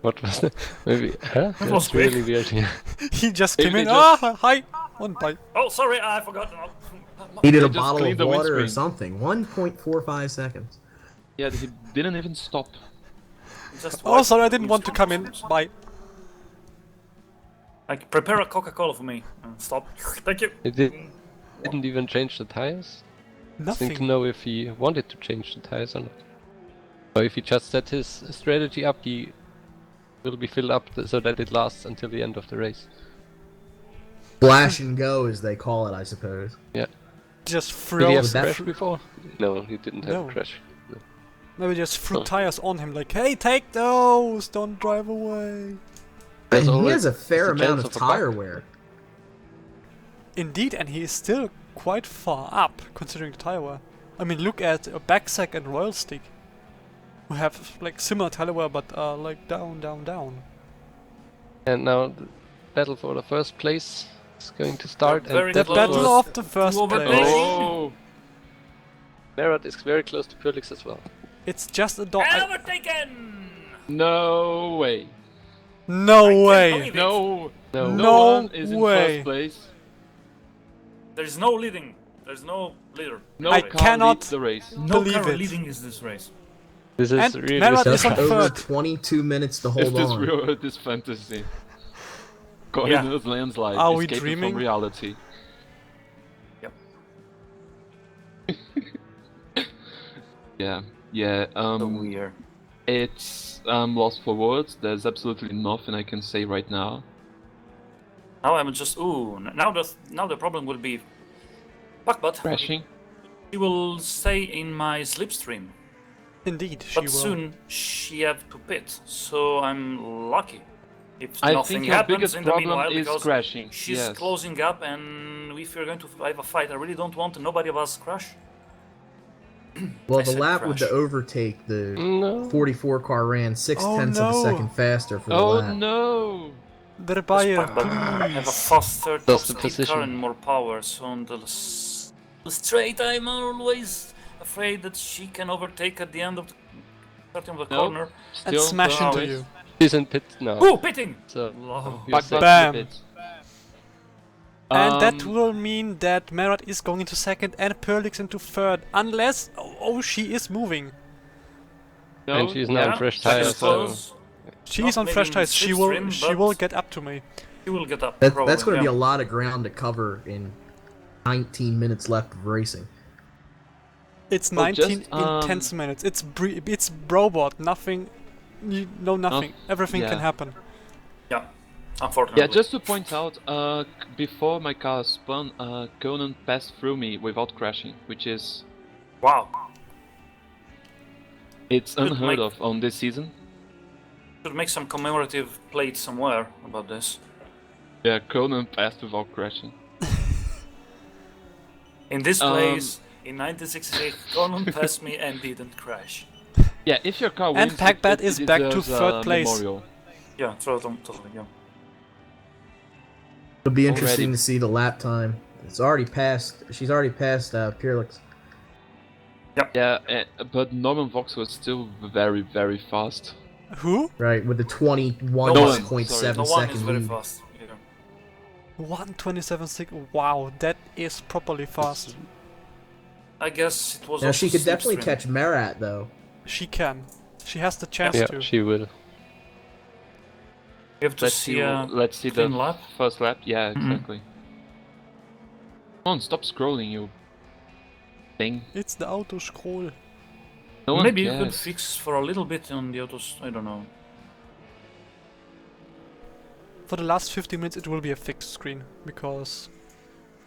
What was that? Maybe. Huh? was That's quick. really weird. Yeah. He just Maybe came in. they just- Hi. One bite. Oh, sorry, I forgot. Needed a They just bottle of cleaned the water or windscreen. something. 1.45 seconds. Yeah, he didn't even stop. Just Oh, sorry, I didn't want to come in. Bye. Like, prepare a Coca-Cola for me. And stop. Thank you. He didn't even change the tires. I think to Nothing. know if he wanted to change the tires or not. Or if he just set his strategy up, he will be filled up so that it lasts until the end of the race. Flash and go, as they call it, I suppose. Just Did he throw. have a that- crash before? No, he didn't have No. a crash. Maybe just threw Oh. tires on him. Like, hey, take those. Don't drive away. There's And he always has a fair the amount chance of of a bug. tire wear. Indeed, and he is still quite far up, considering the tire wear. I mean, look at Backsack and Royal Stick, who have like similar tire wear, but like down. And now battle for the first place is going to start. Very The close. battle of the first overtake. place. Oh, Merat is very close to Pyrlix as well. It's just a dog. And overtaken! no way. No can't way. believe it. No, No. No one is in way. first place. There's no leading. There's no leader. No I car cannot- leads the race. No believe car it. leading is this race. This is And really Merat sad. is on Just over third. 22 minutes to Is hold this on. real? This fantasy? Coordinates landslide. Are we escaping dreaming? from reality. Yep. Yeah. So weird. It's lost for words. There's absolutely nothing I can say right now. Now I'm just now the problem will be Buckbutt. Crashing. She will stay in my slipstream, Indeed, she but will. soon she have to pit. So I'm lucky if I nothing think your happens biggest in the problem meanwhile is because crashing. she's Yes. closing up, and if you're going to have a fight, I really don't want nobody of us crash. Well, I the said lap with the crash. overtake, the No. 44 car ran 0.6 of a no. second faster for the Oh lap. no! The buyer, Buckbutt have a please. faster top That's the speed position. car and more power. So on the straight, I'm always afraid that she can overtake at the end of the starting of the Nope. corner. And Still smash first into place. you. She's in pit now. Ooh, pitting! So Wow. you're Back safe. Bam. to it. And that will mean that Merat is going into second and Pyrlix into third, unless she is moving. No, And she's now Yeah, on fresh second tires. So close. She's Not on fresh maybe in tires. She will. slipstream, She but- will get up to me. She will get up. That's probably, going to be yeah. a lot of ground to cover in 19 minutes left of racing. It's Oh, 19 just, intense minutes. It's it's Brobot. Nothing. Nothing. Everything yeah. can happen. Yeah, unfortunately. Yeah, just to point out, before my car spun, Conan passed through me without crashing, which is Wow. it's Could unheard make- of on this season. Should make some commemorative plate somewhere about this. Yeah, Conan passed without crashing. In this Um, place, in 1968, Conan passed me and didn't crash. Yeah, if your car And wins, Packbat it is back to deserves a third place. memorial. Yeah, totally, yeah. It'll be interesting Already. to see the lap time. It's already passed. She's already passed Pyrlix. Yeah, but Norman Vox was still very, very fast. Who? Right, with the No one is 21.7 No one is second very lead. fast. Yeah. 1:27.6. Wow, that is properly fast. I guess it was. Now also she could definitely slipstream. catch Merat though. She can. She has the chance Yeah, to. she will. We have to see. Let's see the clean lap. first lap. Yeah, Mhm. exactly. Come on, stop scrolling, you thing. It's the auto scroll. No one Maybe you could cares. fix for a little bit on the autos. I don't know. For the last 50 minutes, it will be a fixed screen because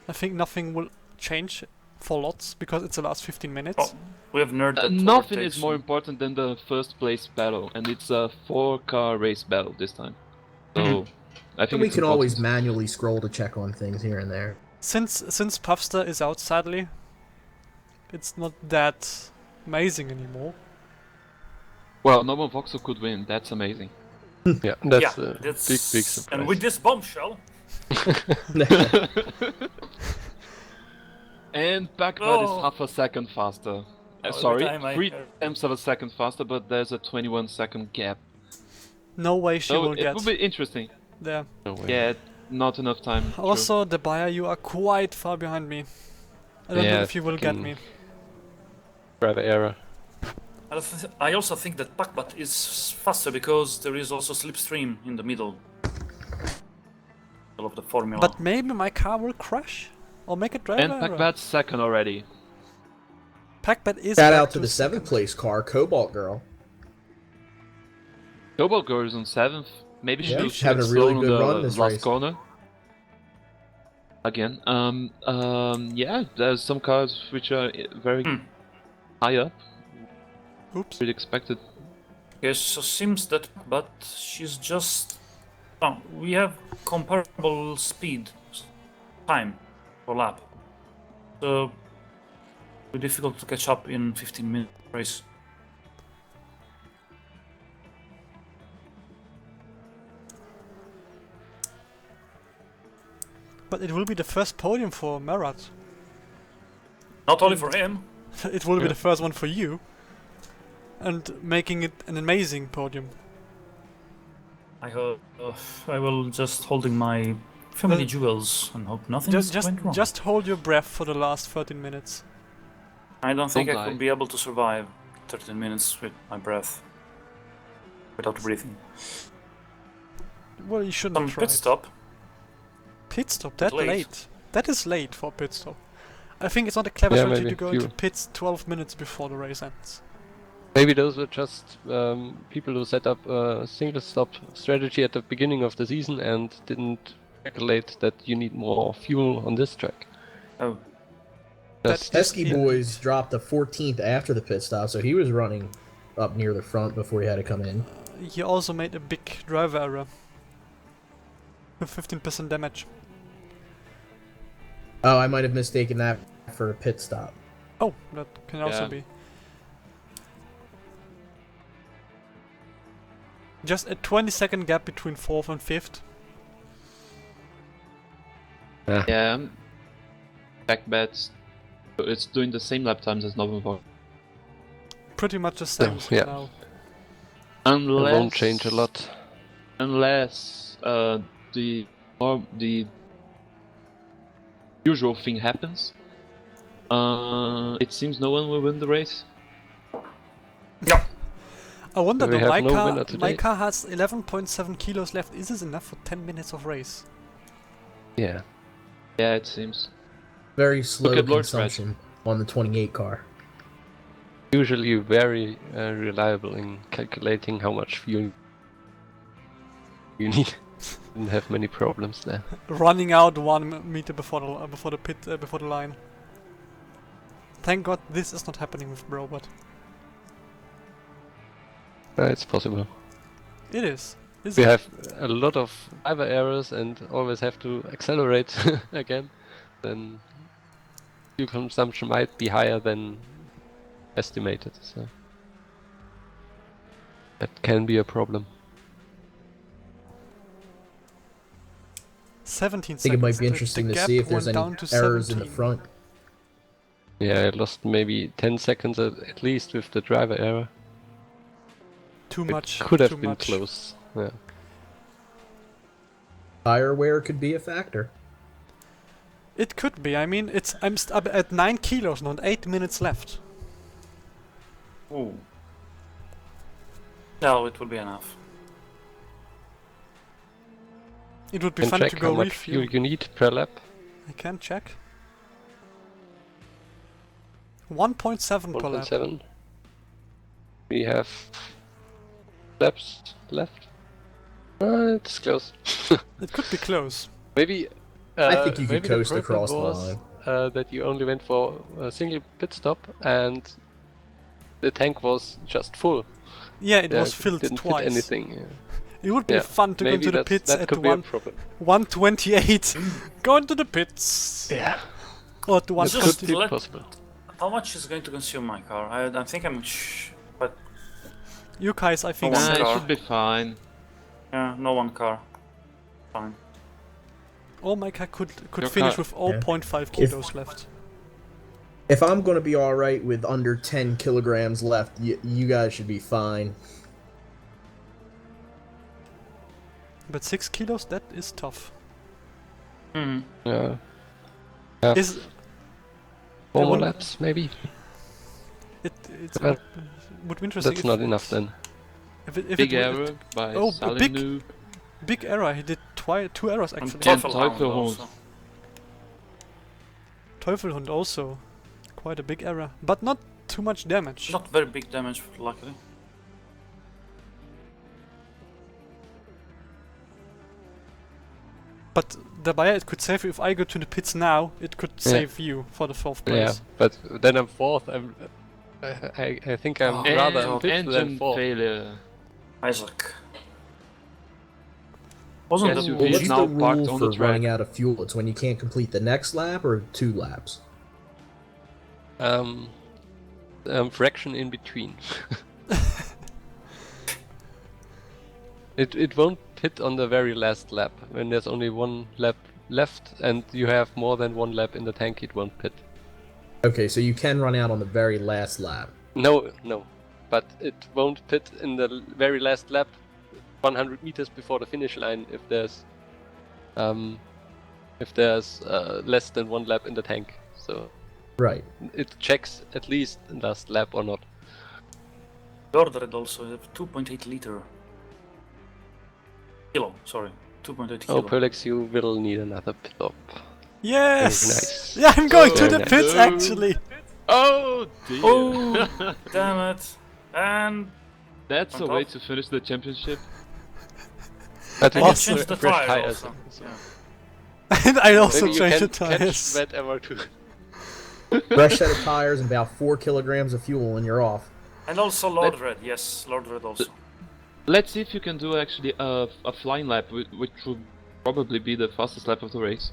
I think nothing will change for lots because it's the last 15 minutes. Oh, we have nerd. that Nothing overtakes is more you. important than the first place battle, and it's a 4-car race battle this time. So I think And we it's can always important. manually scroll to check on things here and there. Since Puffster is out, sadly, it's not that amazing anymore. Well, Norman Voxel could win. That's amazing. Yeah, that's Yeah, a that's big surprise. And with this bombshell, And Packbat is Oh. half a second faster. every Sorry, time I- 3 tenths of a second faster, but there's a 21-second gap. No way she So will it get will be interesting. there. No way. Yeah, not enough time. true. Also, the buyer, you are quite far behind me. I don't know Yeah, if you will get fucking- me. Driver error. I also think that Packbat is faster because there is also slipstream in the middle of the formula. But maybe my car will crash or make a driver And error. Packbat's second already. Packbat is Shout back out to the second. 7th place car, Cobalt Girl. Cobalt Girl is on 7th. Maybe Yeah, she'll she's having a really slow good on the run this last race. corner. Again, yeah, there's some cars which are very high up. Oops. Really expected. yes, so seems that, but she's just. Oh, we have comparable speed, time for lap. So, it's difficult to catch up in 15-minute race. But it will be the first podium for Marat. Not only for him. It will be the first one for you. And making it an amazing podium. I hope I will just holding my family jewels and hope nothing went wrong. Just hold your breath for the last 13 minutes. I don't think Don't I die. could be able to survive 13 minutes with my breath. Without breathing. Well, you shouldn't Some have tried. pit stop. Pit stop? That Late. late? That is late for a pit stop. I think it's not a clever Yeah, strategy maybe to go few. into pits 12 minutes before the race ends. Maybe those were just people who set up a single stop strategy at the beginning of the season and didn't calculate that you need more fuel on this track. Oh, Just Pesky Boys dropped the 14th after the pit stop, so he was running up near the front before he had to come in. He also made a big driver error. With 15% damage. Oh, I might have mistaken that for a pit stop. Oh, that can also Yeah. be. Just a 20-second gap between 4th and 5th. Yeah. Back bets. It's doing the same lap times as November. Pretty much the same yeah. now. it Unless won't change a lot. Unless the usual thing happens. It seems no one will win the race. I wonder We though, have no winner today. my car has 11.7 kilos left. Is this enough for 10 minutes of race? Yeah. Yeah, it seems. Very slow at Lord's consumption on the 28 car. Usually very reliable in calculating how much fuel you need. Didn't have many problems there. Running out 1 meter before the line. Thank God this is not happening with Brobot. It's possible. It is. We have a lot of driver errors and always have to accelerate again. Then fuel consumption might be higher than estimated. So that can be a problem. 17 I think seconds. it might be The interesting to gap see if there's went any down to errors in the 17. front. Yeah, I lost maybe 10 seconds at least with the driver error. Too much. It could have too been much. close. Yeah. Tire wear could be a factor. It could be. I mean, I'm at 9 kilos, not 8 minutes left. ooh. No, it will be enough. It would be Can fun check to how go much fuel refuel. you need per lap. I can check. 1.7 per lap. 1.7. We have laps left. It's close. It could be close. Maybe. I think you could maybe the coast problem across the was, line. that you only went for a single pit stop and the tank was just full. Yeah, it Yeah, was filled didn't twice. Fit anything. Yeah. It would be Yeah, fun to go maybe to the that's- pits that at could be a problem. 128. Go into the pits. Yeah, Or to It's 120. just could be let- possible. How much is going to consume my car? I think I'm. But You guys, I think, One Nah, safe. it car. should be fine. yeah, no one car. Fine. Oh, my car could Your finish car- with 0.5 If- kilos left. If I'm going to be alright with under 10 kilograms left, you guys should be fine. But 6 kilos, that is tough. Hmm. Yeah. Have Is 4 more one- laps, maybe. it's Well, would be interesting. That's if not it- enough then. If Big it error by Oh, Salim big- Noob. Big error. He did 2 errors And actually. Teufel- Teufelhound Teufelhound. also. Teufelhund also. Quite a big error. But not too much damage. Not very big damage, luckily. But the buyer, it could save you. If I go to the pits now, it could Yeah. save you for the 4th Yeah, place. but then I'm fourth. I think I'm rather And fifth than engine fourth. failure. Isaac. Wasn't Yes, the you Well, He's what's now the parked rule on for the track. running out of fuel? It's when you can't complete the next lap or 2 laps? Fraction in between. It won't hit on the very last lap when there's only 1 lap left and you have more than 1 lap in the tank, it won't pit. Okay, so you can run out on the very last lap. No, but it won't pit in the very last lap, 100 meters before the finish line, if there's less than 1 lap in the tank. So Right. it checks at least in last lap or not. Ordered also have 2.8 liter. Kilo, sorry. 2.8 kilo. Oh, Perlex, you will need another pit stop. Yes! Very nice. Yeah, I'm going to Very the nice. pits actually. Oh dear. Oh, damn it. And That's on a way top. to finish the championship. But we I can can change the fresh tires tires. also. So Yeah. And I also maybe you changed the can catch tires. that MR2. Fresh set of tires and about 4 kilograms of fuel, and you're off. And also Lord Red, yes, Lord Red also. Let's see if you can do actually a flying lap, which would probably be the fastest lap of the race.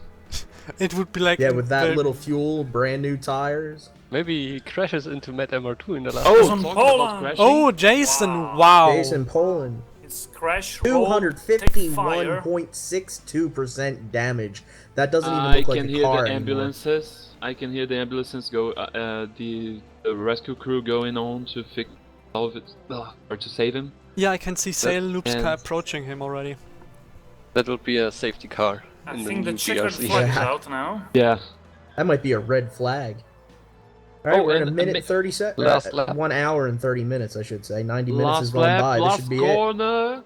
It would be like Yeah, with that the- little fuel, brand new tires. Maybe he crashes into Matt MR2 in the last. Oh, on talking Poland. about crashing. Oh, Jason! Wow. Wow. Jason Poland. It's crash, roll, take fire. 251.62% damage. That doesn't even I look like can a hear car the anymore. ambulances. I can hear the ambulances go. The rescue crew going on to fix solve it or to save him. Yeah, I can see Sail Loop's car and- approaching him already. That will be a safety car. I in think the the new checkered BRC. flag is Yeah. out now. Yeah. That might be a red flag. Alright, Oh, we're in a and- minute and 30 seconds. Last lap. 1 hour and 30 minutes, I should say. 90 minutes has Last gone lap, by. This last should be it. corner,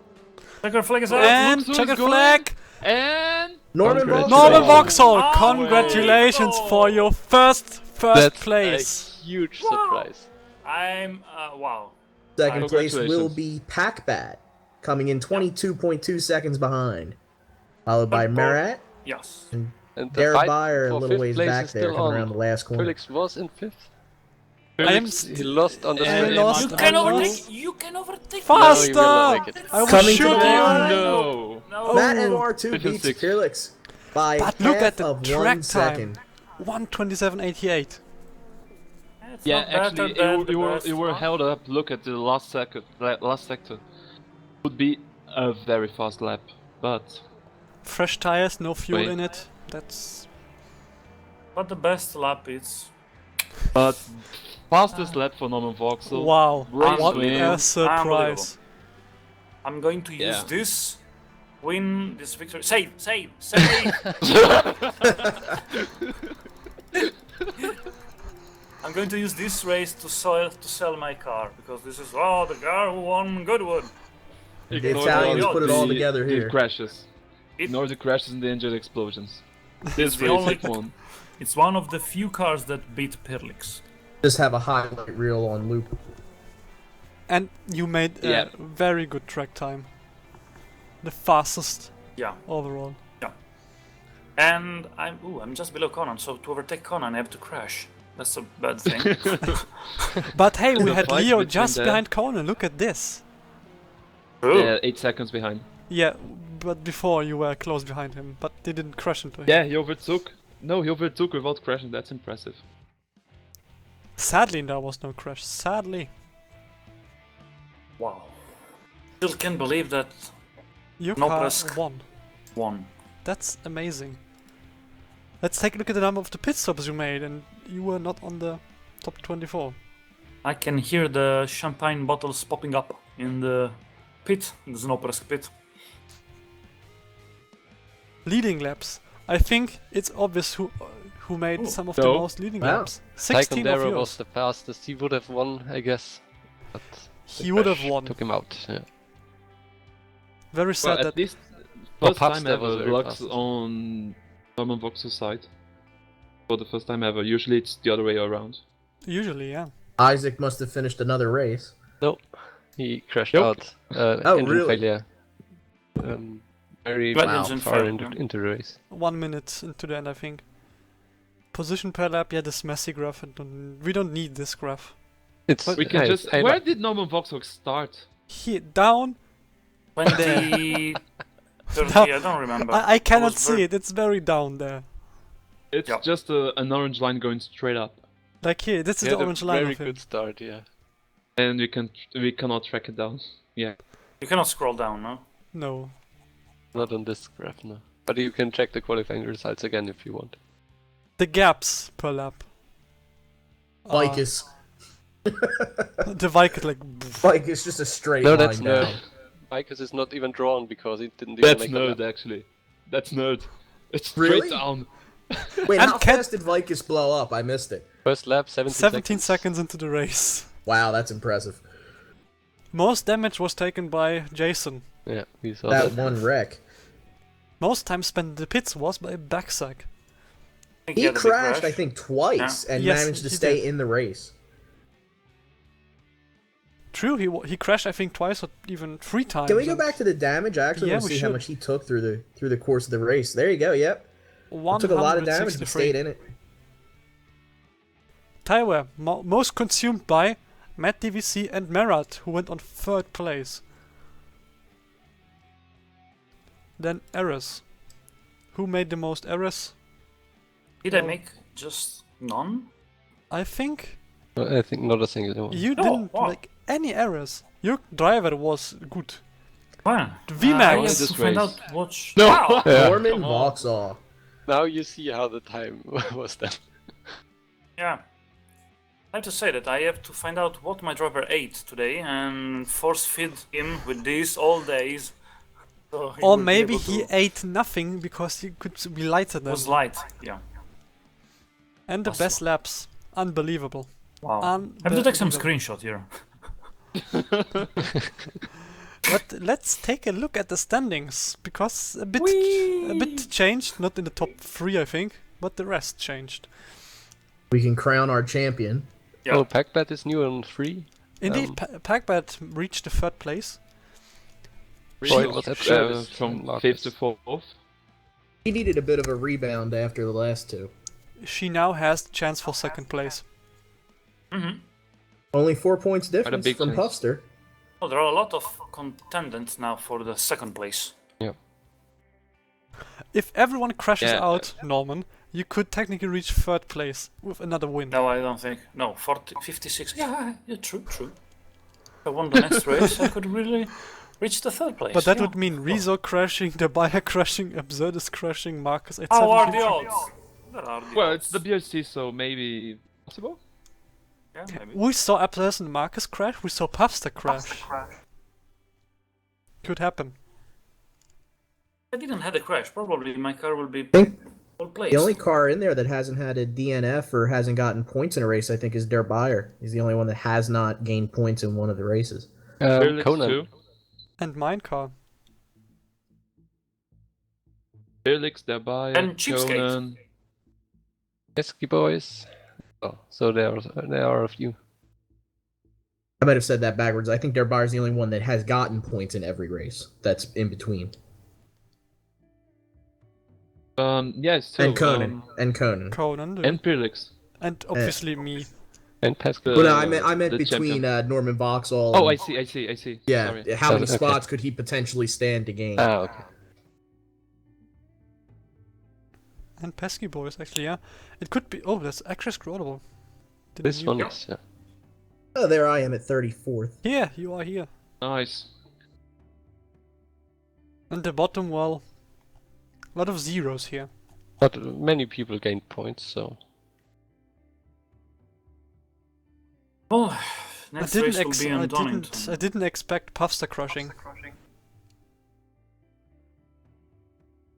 Checkered flag is out. And Vauxhall checkered is going. flag! and Norman Congratulations. Vauxhall. Norman Vauxhall, Oh, congratulations wait. for your first That's place. a huge Wow. surprise. I'm, wow. Second place will Congratulations. be Packbat, coming in 22.2 seconds behind. Followed by But- Marat. Yes. And the Derek fight Byer a for little fifth ways place back is there, still coming on. around the last corner. Felix was in 5th. I am He lost on the I straight. lost You on can the- overtake. You can overtake. No, you will not Faster! make it. I will Coming shoot to the you! line. no. No. Matt Oh. MR2 Fifth and beats sixth. Felix by But look half at the of track 1 time. second. 1:27.88. It's Yeah, not better actually, than the you best were one. held up. Look at the last sector. Would be a very fast lap, but Fresh tires, no fuel Wait. in it. That's But the best lap is. fastest lap for Norman Vauxhall. wow. Race What win. a surprise. I'm going to use Yeah. this. Win this victory. Save! I'm going to use this race to sell my car because this is the car who won Goodwood. The Ignore Italians all put it the- all together the here. crashes. It- Ignore the crashes and the engine explosions. This the race only- it won. It's one of the few cars that beat Perlix. Just have a highlight reel on loop. And you made a Yeah. very good track time. The fastest Yeah. overall. And I'm just below Conan, so to overtake Conan I have to crash. That's a bad thing. But hey, we The had fight Leo between just the- behind Conan. Look at this. True. Yeah, 8 seconds behind. Yeah, but before you were close behind him, but they didn't crash into him. Yeah, he overtook. No, he overtook without crashing. That's impressive. Sadly, there was no crash. Sadly. Wow. Still can't believe that Your No car risk. won. one. That's amazing. Let's take a look at the number of the pit stops you made, and you were not on the top 24. I can hear the champagne bottles popping up in the pit, the Snowpresk pit. Leading laps. I think it's obvious who made some of the No. most leading Wow. laps. 16 of Taekwondo was yours. the fastest. He would have won, I guess. But the He would have crash won. Took him out. Yeah. Very Well, sad at that least For first Pubs, time that was ever very Lux fast. on Norman Vauxhall's side. For the first time ever. Usually it's the other way around. usually, yeah. Isaac must have finished another race. Nope. He crashed Nope. out. Oh, engine really? failure. Very Bad far engine failure, into, yeah. into the race. 1 minute into the end, I think. Position per lap, yeah, this messy graph. We don't need this graph. It's We can yeah, just. it's- Where did Norman Vauxhall start? Here, down. 20, 30, I don't remember. I cannot was see very- it. It's very down there. It's Yep. just an orange line going straight up, Like here, this is he the had a orange line very of him. good start, yeah. and we cannot track it down. Yeah. You cannot scroll down, no? No. Not on this graph, no. But you can check the qualifying results again if you want. The gaps per lap. Vicus. The Vicus, like. Vicus just a straight No, line that's down. nerd. Vicus is not even drawn because it didn't even That's make a nerd, lap. actually. That's nerd. It's straight Really? down. Wait, And how Ken- fast did Vicus blow up? I missed it. First lap, 17 seconds into the race. Wow, that's impressive. Most damage was taken by Jason. Yeah, we saw That that. one wreck. Most time spent in the pits was by Backsack. I think He had a big crashed, crash. I think, twice and Yes, managed to he stay did. in the race. True, he crashed I think twice or even 3 times. Can we go and back to the damage? I actually Yeah, want to we see how should. much he took through the course of the race. There you go. Yep. It took a lot of damage but 163. stayed in it. Taiwan, most consumed by Matt DVC and Merat, who went on 3rd place. Then errors. Who made the most errors? Did I Oh. make just none? I think I think not a single one. you Oh, didn't wow. make any errors. Your driver was good. Well, The I VMAX. have This to find race. out what. No. Wow. Yeah. Norman come on. Vauxhall. Now you see how the time was done. Yeah. I have to say that I have to find out what my driver ate today and force feed him with this all days. So he Or will be maybe able he to- ate nothing because he could be lighter than. was light. Yeah. And the Possible. best laps. Unbelievable. Wow. I have to take some Unbelievable. screenshot here. But let's take a look at the standings because a bit changed. Not in the top 3, I think, but the rest changed. We can crown our champion. Yeah. Oh, Packbat is new on 3. Indeed, Packbat reached the 3rd place. Boy, was that service From Marcus. 5th to 4th. He needed a bit of a rebound after the last 2. She now has the chance for 2nd place. Only 4 points difference big from chance. Puffster. Well, there are a lot of contendants now for the 2nd place. If everyone crashes Yeah. out, Norman, you could technically reach 3rd place with another win. No, I don't think. No, 56. Yeah, true. If I won the next race, I could really reach the 3rd place. But that yeah. would mean Rezo crashing, Debaya crashing, Absurdus crashing, Marcus at How are 17. the odds? There are the Well, odds. it's the BLC, so maybe possible. Yeah, maybe. We saw Absurdus and Marcus crash, we saw Puffster crash. Could happen. I didn't have a crash. Probably my car will be think all placed. The only car in there that hasn't had a DNF or hasn't gotten points in a race, I think, is Der Bayer. He's the only one that has not gained points in one of the races. Felix Conan. too. And mine car. Felix, Debaya, And Cheapskate. Conan. Pesky boys. Oh, so there are a few. I might have said that backwards. I think Der Bayer's the only one that has gotten points in every race. That's in between. Yes, too. And Conan. And Conan. Conan. And Felix. And obviously me. And Pesky. Well, no, I meant the between champion. Norman Vauxhall. Oh, and- I see. Yeah, Sorry. how many Okay. spots could he potentially stand to gain? Ah, okay. And Pesky Boys, actually, yeah. It could be. Oh, that's actually scrollable. Didn't This you- one is, yeah. Oh, there I am at 34th. Here, you are here. Nice. And the bottom, well. A lot of zeros here. But many people gained points, so. Oh, next race will be on I Donington. didn't expect Puffster crushing.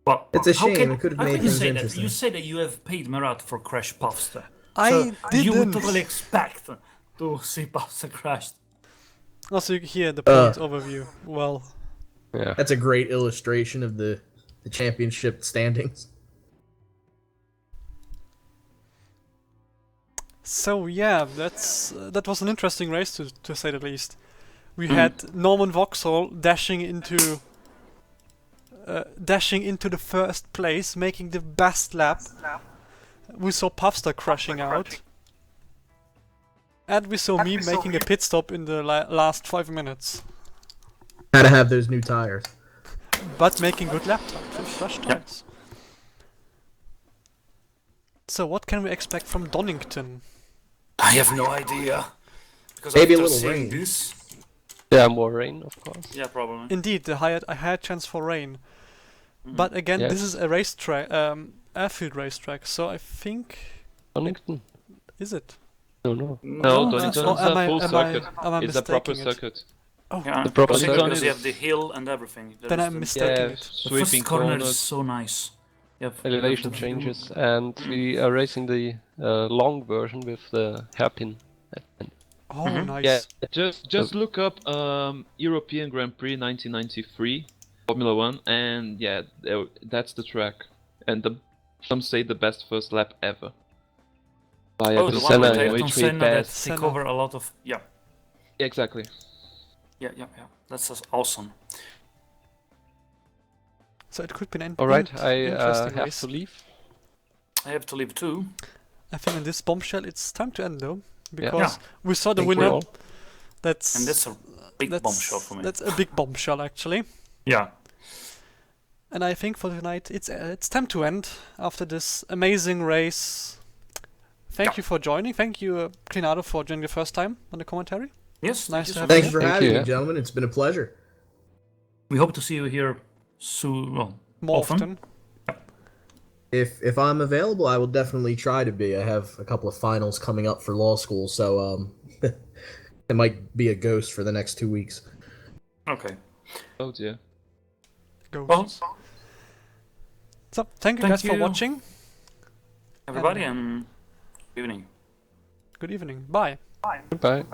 But It's a how shame, can- it could have how made can you things say that? interesting. You say that you have paid Marat for Crash Puffster. I So you would didn't. totally expect to see Puffster crashed. Also, here the points overview. Well, Yeah. That's a great illustration of the championship standings. so yeah, that was an interesting race to say the least. We had Norman Vauxhall dashing into the 1st place, making the best lap. We saw Puffster crashing out. And we saw me making a pit stop in the last 5 minutes. How to have those new tires. But making good lap times with flash tires. So what can we expect from Donington? I have no idea. Because Maybe a after little seeing rain. this, Yeah, more rain, of course. yeah, probably. Indeed, a higher chance for rain. But again, this Yes. is a racetrack, airfield racetrack. So I think Donington? is it? No, no. No, that's Donington not- is a full circuit. am I It's a proper mistaking it? circuit. Oh, Yeah, The proper because circuit you have is- the hill and everything. then I'm mistaking Yeah, it. The sweeping first corner corners. is so nice. You have Elevation the- changes, and we are racing the long version with the hairpin. at the end. Oh, Mhm. nice. Yeah, just look up European Grand Prix 1993 Formula One, and yeah, that's the track, and some say the best first lap ever. By Oh, the one Senna, with yeah. Ayrton which we Senna that passed. take Senna. over a lot of... Yeah, Exactly. yeah. That's just awesome. So it could be an All right, interesting I have race. to leave. I have to leave too. I think in this bombshell, it's time to end though, because we saw the Thank you winner. all. That's And that's a big bombshell for me. That's a big bombshell actually. Yeah. And I think for tonight, it's time to end after this amazing race. Thank you for joining. Thank you, Clinado, for joining the first time on the commentary. Yes, Nice you to so have much. Thank you for Thank having you, me, yeah. gentlemen. It's been a pleasure. We hope to see you here soon. Well, More often. If I'm available, I will definitely try to be. I have a couple of finals coming up for law school, so it might be a ghost for the next 2 weeks. Okay. Oh dear. Go. Well, So thank you thank guys for you. watching. everybody, and good evening. Good evening. Bye. Goodbye.